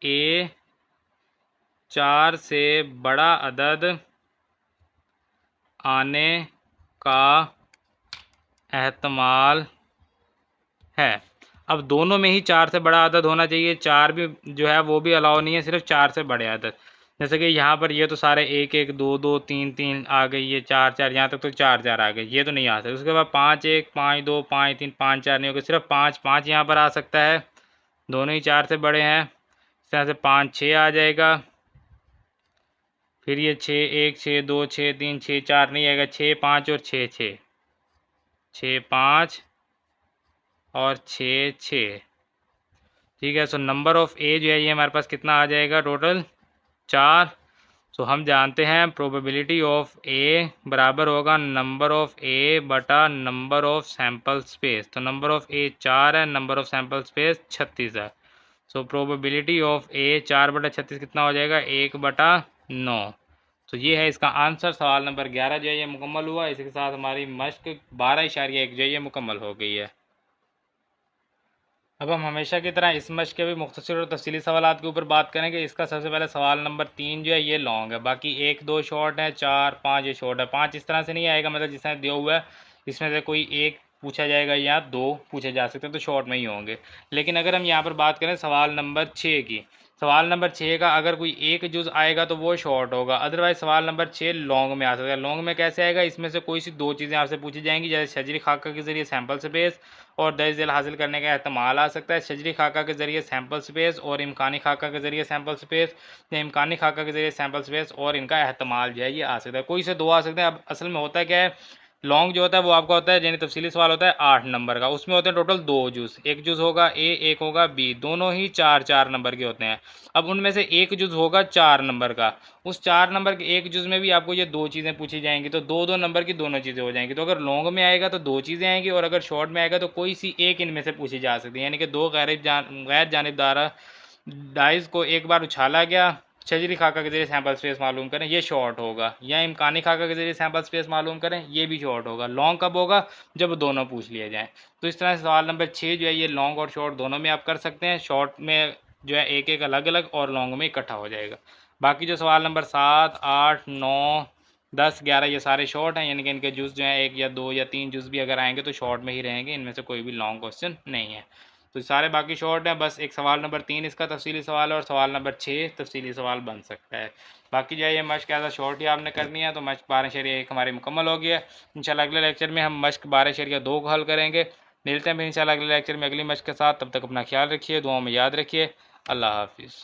ए 4 से बड़ा अदद आने का एहतमाल है। अब दोनों में ही 4 से बड़ा अदद होना चाहिए, 4 भी जो है वो भी अलाउ नहीं है, सिर्फ 4 से बड़े अदद। जैसे कि यहाँ पर ये तो सारे 1 1, 2 2, 3 3 आ गई, ये 4 4, यहाँ तक तो 4 4 आ गए, ये तो नहीं आ सकते। उसके बाद 5 1, 5 2, 5 3, 5 4 नहीं होगा, सिर्फ 5 5 यहाँ पर आ सकता है, दोनों ही 4 से बड़े हैं। इस तरह से 5 6 आ जाएगा, फिर ये 6 1 6 2 6 3 6 4 नहीं आएगा, 6 5 और 6 6 6 5 और 6 6। ठीक है, सो नंबर ऑफ़ ए जो है ये हमारे पास कितना आ जाएगा टोटल 4। सो हम जानते हैं प्रोबेबिलिटी ऑफ ए बराबर होगा नंबर ऑफ़ ए बटा नंबर ऑफ़ सैम्पल स्पेस। तो नंबर ऑफ़ ए 4 है, नंबर ऑफ़ सैम्पल स्पेस 36 है। सो प्रोबेबिलिटी ऑफ ए 4 बटा 36 कितना हो जाएगा 1 बटा 9। तो ये है इसका आंसर। सवाल नंबर 11 जो है ये मुकम्मल हुआ। इसी के साथ हमारी मश्क 12.1 जो है ये मुकम्मल हो गई है। अब हम हमेशा की तरह इस मश्क के भी मुख्तसर और तफसीली सवालात के ऊपर बात करेंगे। इसका सबसे पहले सवाल नंबर 3 जो है ये लॉन्ग है, बाकी 1 2 शॉर्ट है, 4 5 ये शॉर्ट है। 5 इस तरह से नहीं आएगा, मतलब जिस तरह दिया हुआ है इसमें से कोई एक पूछा जाएगा या 2 पूछे जा सकते हैं, तो शॉर्ट में ही होंगे। लेकिन अगर हम यहाँ पर बात करें सवाल नंबर 6 की, सवाल नंबर 6 का अगर कोई एक जुज़ आएगा तो वो शॉर्ट होगा, अदरवाइज सवाल नंबर 6 लॉन्ग में आ सकता है। लॉन्ग में कैसे आएगा, इसमें से कोई सी 2 चीज़ें आपसे पूछी जाएंगी, जैसे शजरी खाका के ज़रिए सैम्पल स्पेस और दर्ज झेल हासिल करने का एहतमाल आ सकता है। शजरी खाका के ज़रिए सैम्पल स्पेस और इम्कानी खाका के ज़रिए सैम्पल स्पेस, या इम्कानी खाका के ज़रिए सैम्पल स्पेस और इनका एहतमाल जो है ये आ सकता है। कोई से 2 आ सकते हैं। अब असल में होता क्या है, लॉन्ग जो होता है वो आपका होता है, यानी तफसीली सवाल होता है 8 नंबर का, उसमें होते हैं टोटल 2 जुज़, एक जुज़ होगा ए, एक होगा बी, दोनों ही 4 4 नंबर के होते हैं। अब उनमें से एक जुज़ होगा 4 नंबर का, उस 4 नंबर के एक जुज़ में भी आपको ये 2 चीज़ें पूछी जाएंगी, तो 2 2 नंबर की दोनों चीज़ें हो जाएंगी। तो अगर लॉन्ग में आएगा तो 2 चीज़ें आएंगी, और अगर शॉर्ट में आएगा तो कोई सी एक इनमें से पूछी जा सकती है, यानी कि 2 गैर जानिबदार डाइस को एक बार उछाला गया। शजरी खाका के जरिए सैम्पल स्पेस मालूम करें, ये शॉर्ट होगा, या इम्कानी खाका के जरिए सैम्पल स्पेस मालूम करें, ये भी शॉर्ट होगा। लॉन्ग कब होगा, जब दोनों पूछ लिए जाएँ। तो इस तरह से सवाल नंबर 6 जो है ये लॉन्ग और शॉर्ट दोनों में आप कर सकते हैं। शॉर्ट में जो है एक एक अलग अलग, और लॉन्ग में इकट्ठा हो जाएगा। बाकी जो सवाल नंबर 7 8 9 10 11 ये सारे शॉर्ट हैं, यानी कि इनके जुज़ जो हैं 1 या 2 या 3 जुज़ भी अगर आएंगे तो शॉर्ट में ही रहेंगे, इनमें से कोई भी लॉन्ग क्वेश्चन नहीं है। तो सारे बाकी शॉर्ट हैं, बस एक सवाल नंबर 3 इसका तफसीली सवाल है, और सवाल नंबर 6 तफसीली सवाल बन सकता है। बाकी जो है ये मश्क ऐसा शॉर्ट ही आपने करनी है। तो मश्क 12.1 हमारी मुकम्मल हो गया है। इंशाल्लाह अगले लेक्चर में हम मश्क 12.2 को हल करेंगे। मिलते हैं फिर इंशाल्लाह अगले लेक्चर में अगली मश्क के साथ। तब तक अपना ख्याल रखिए, दुआओं में याद रखिए। अल्लाह हाफिज़।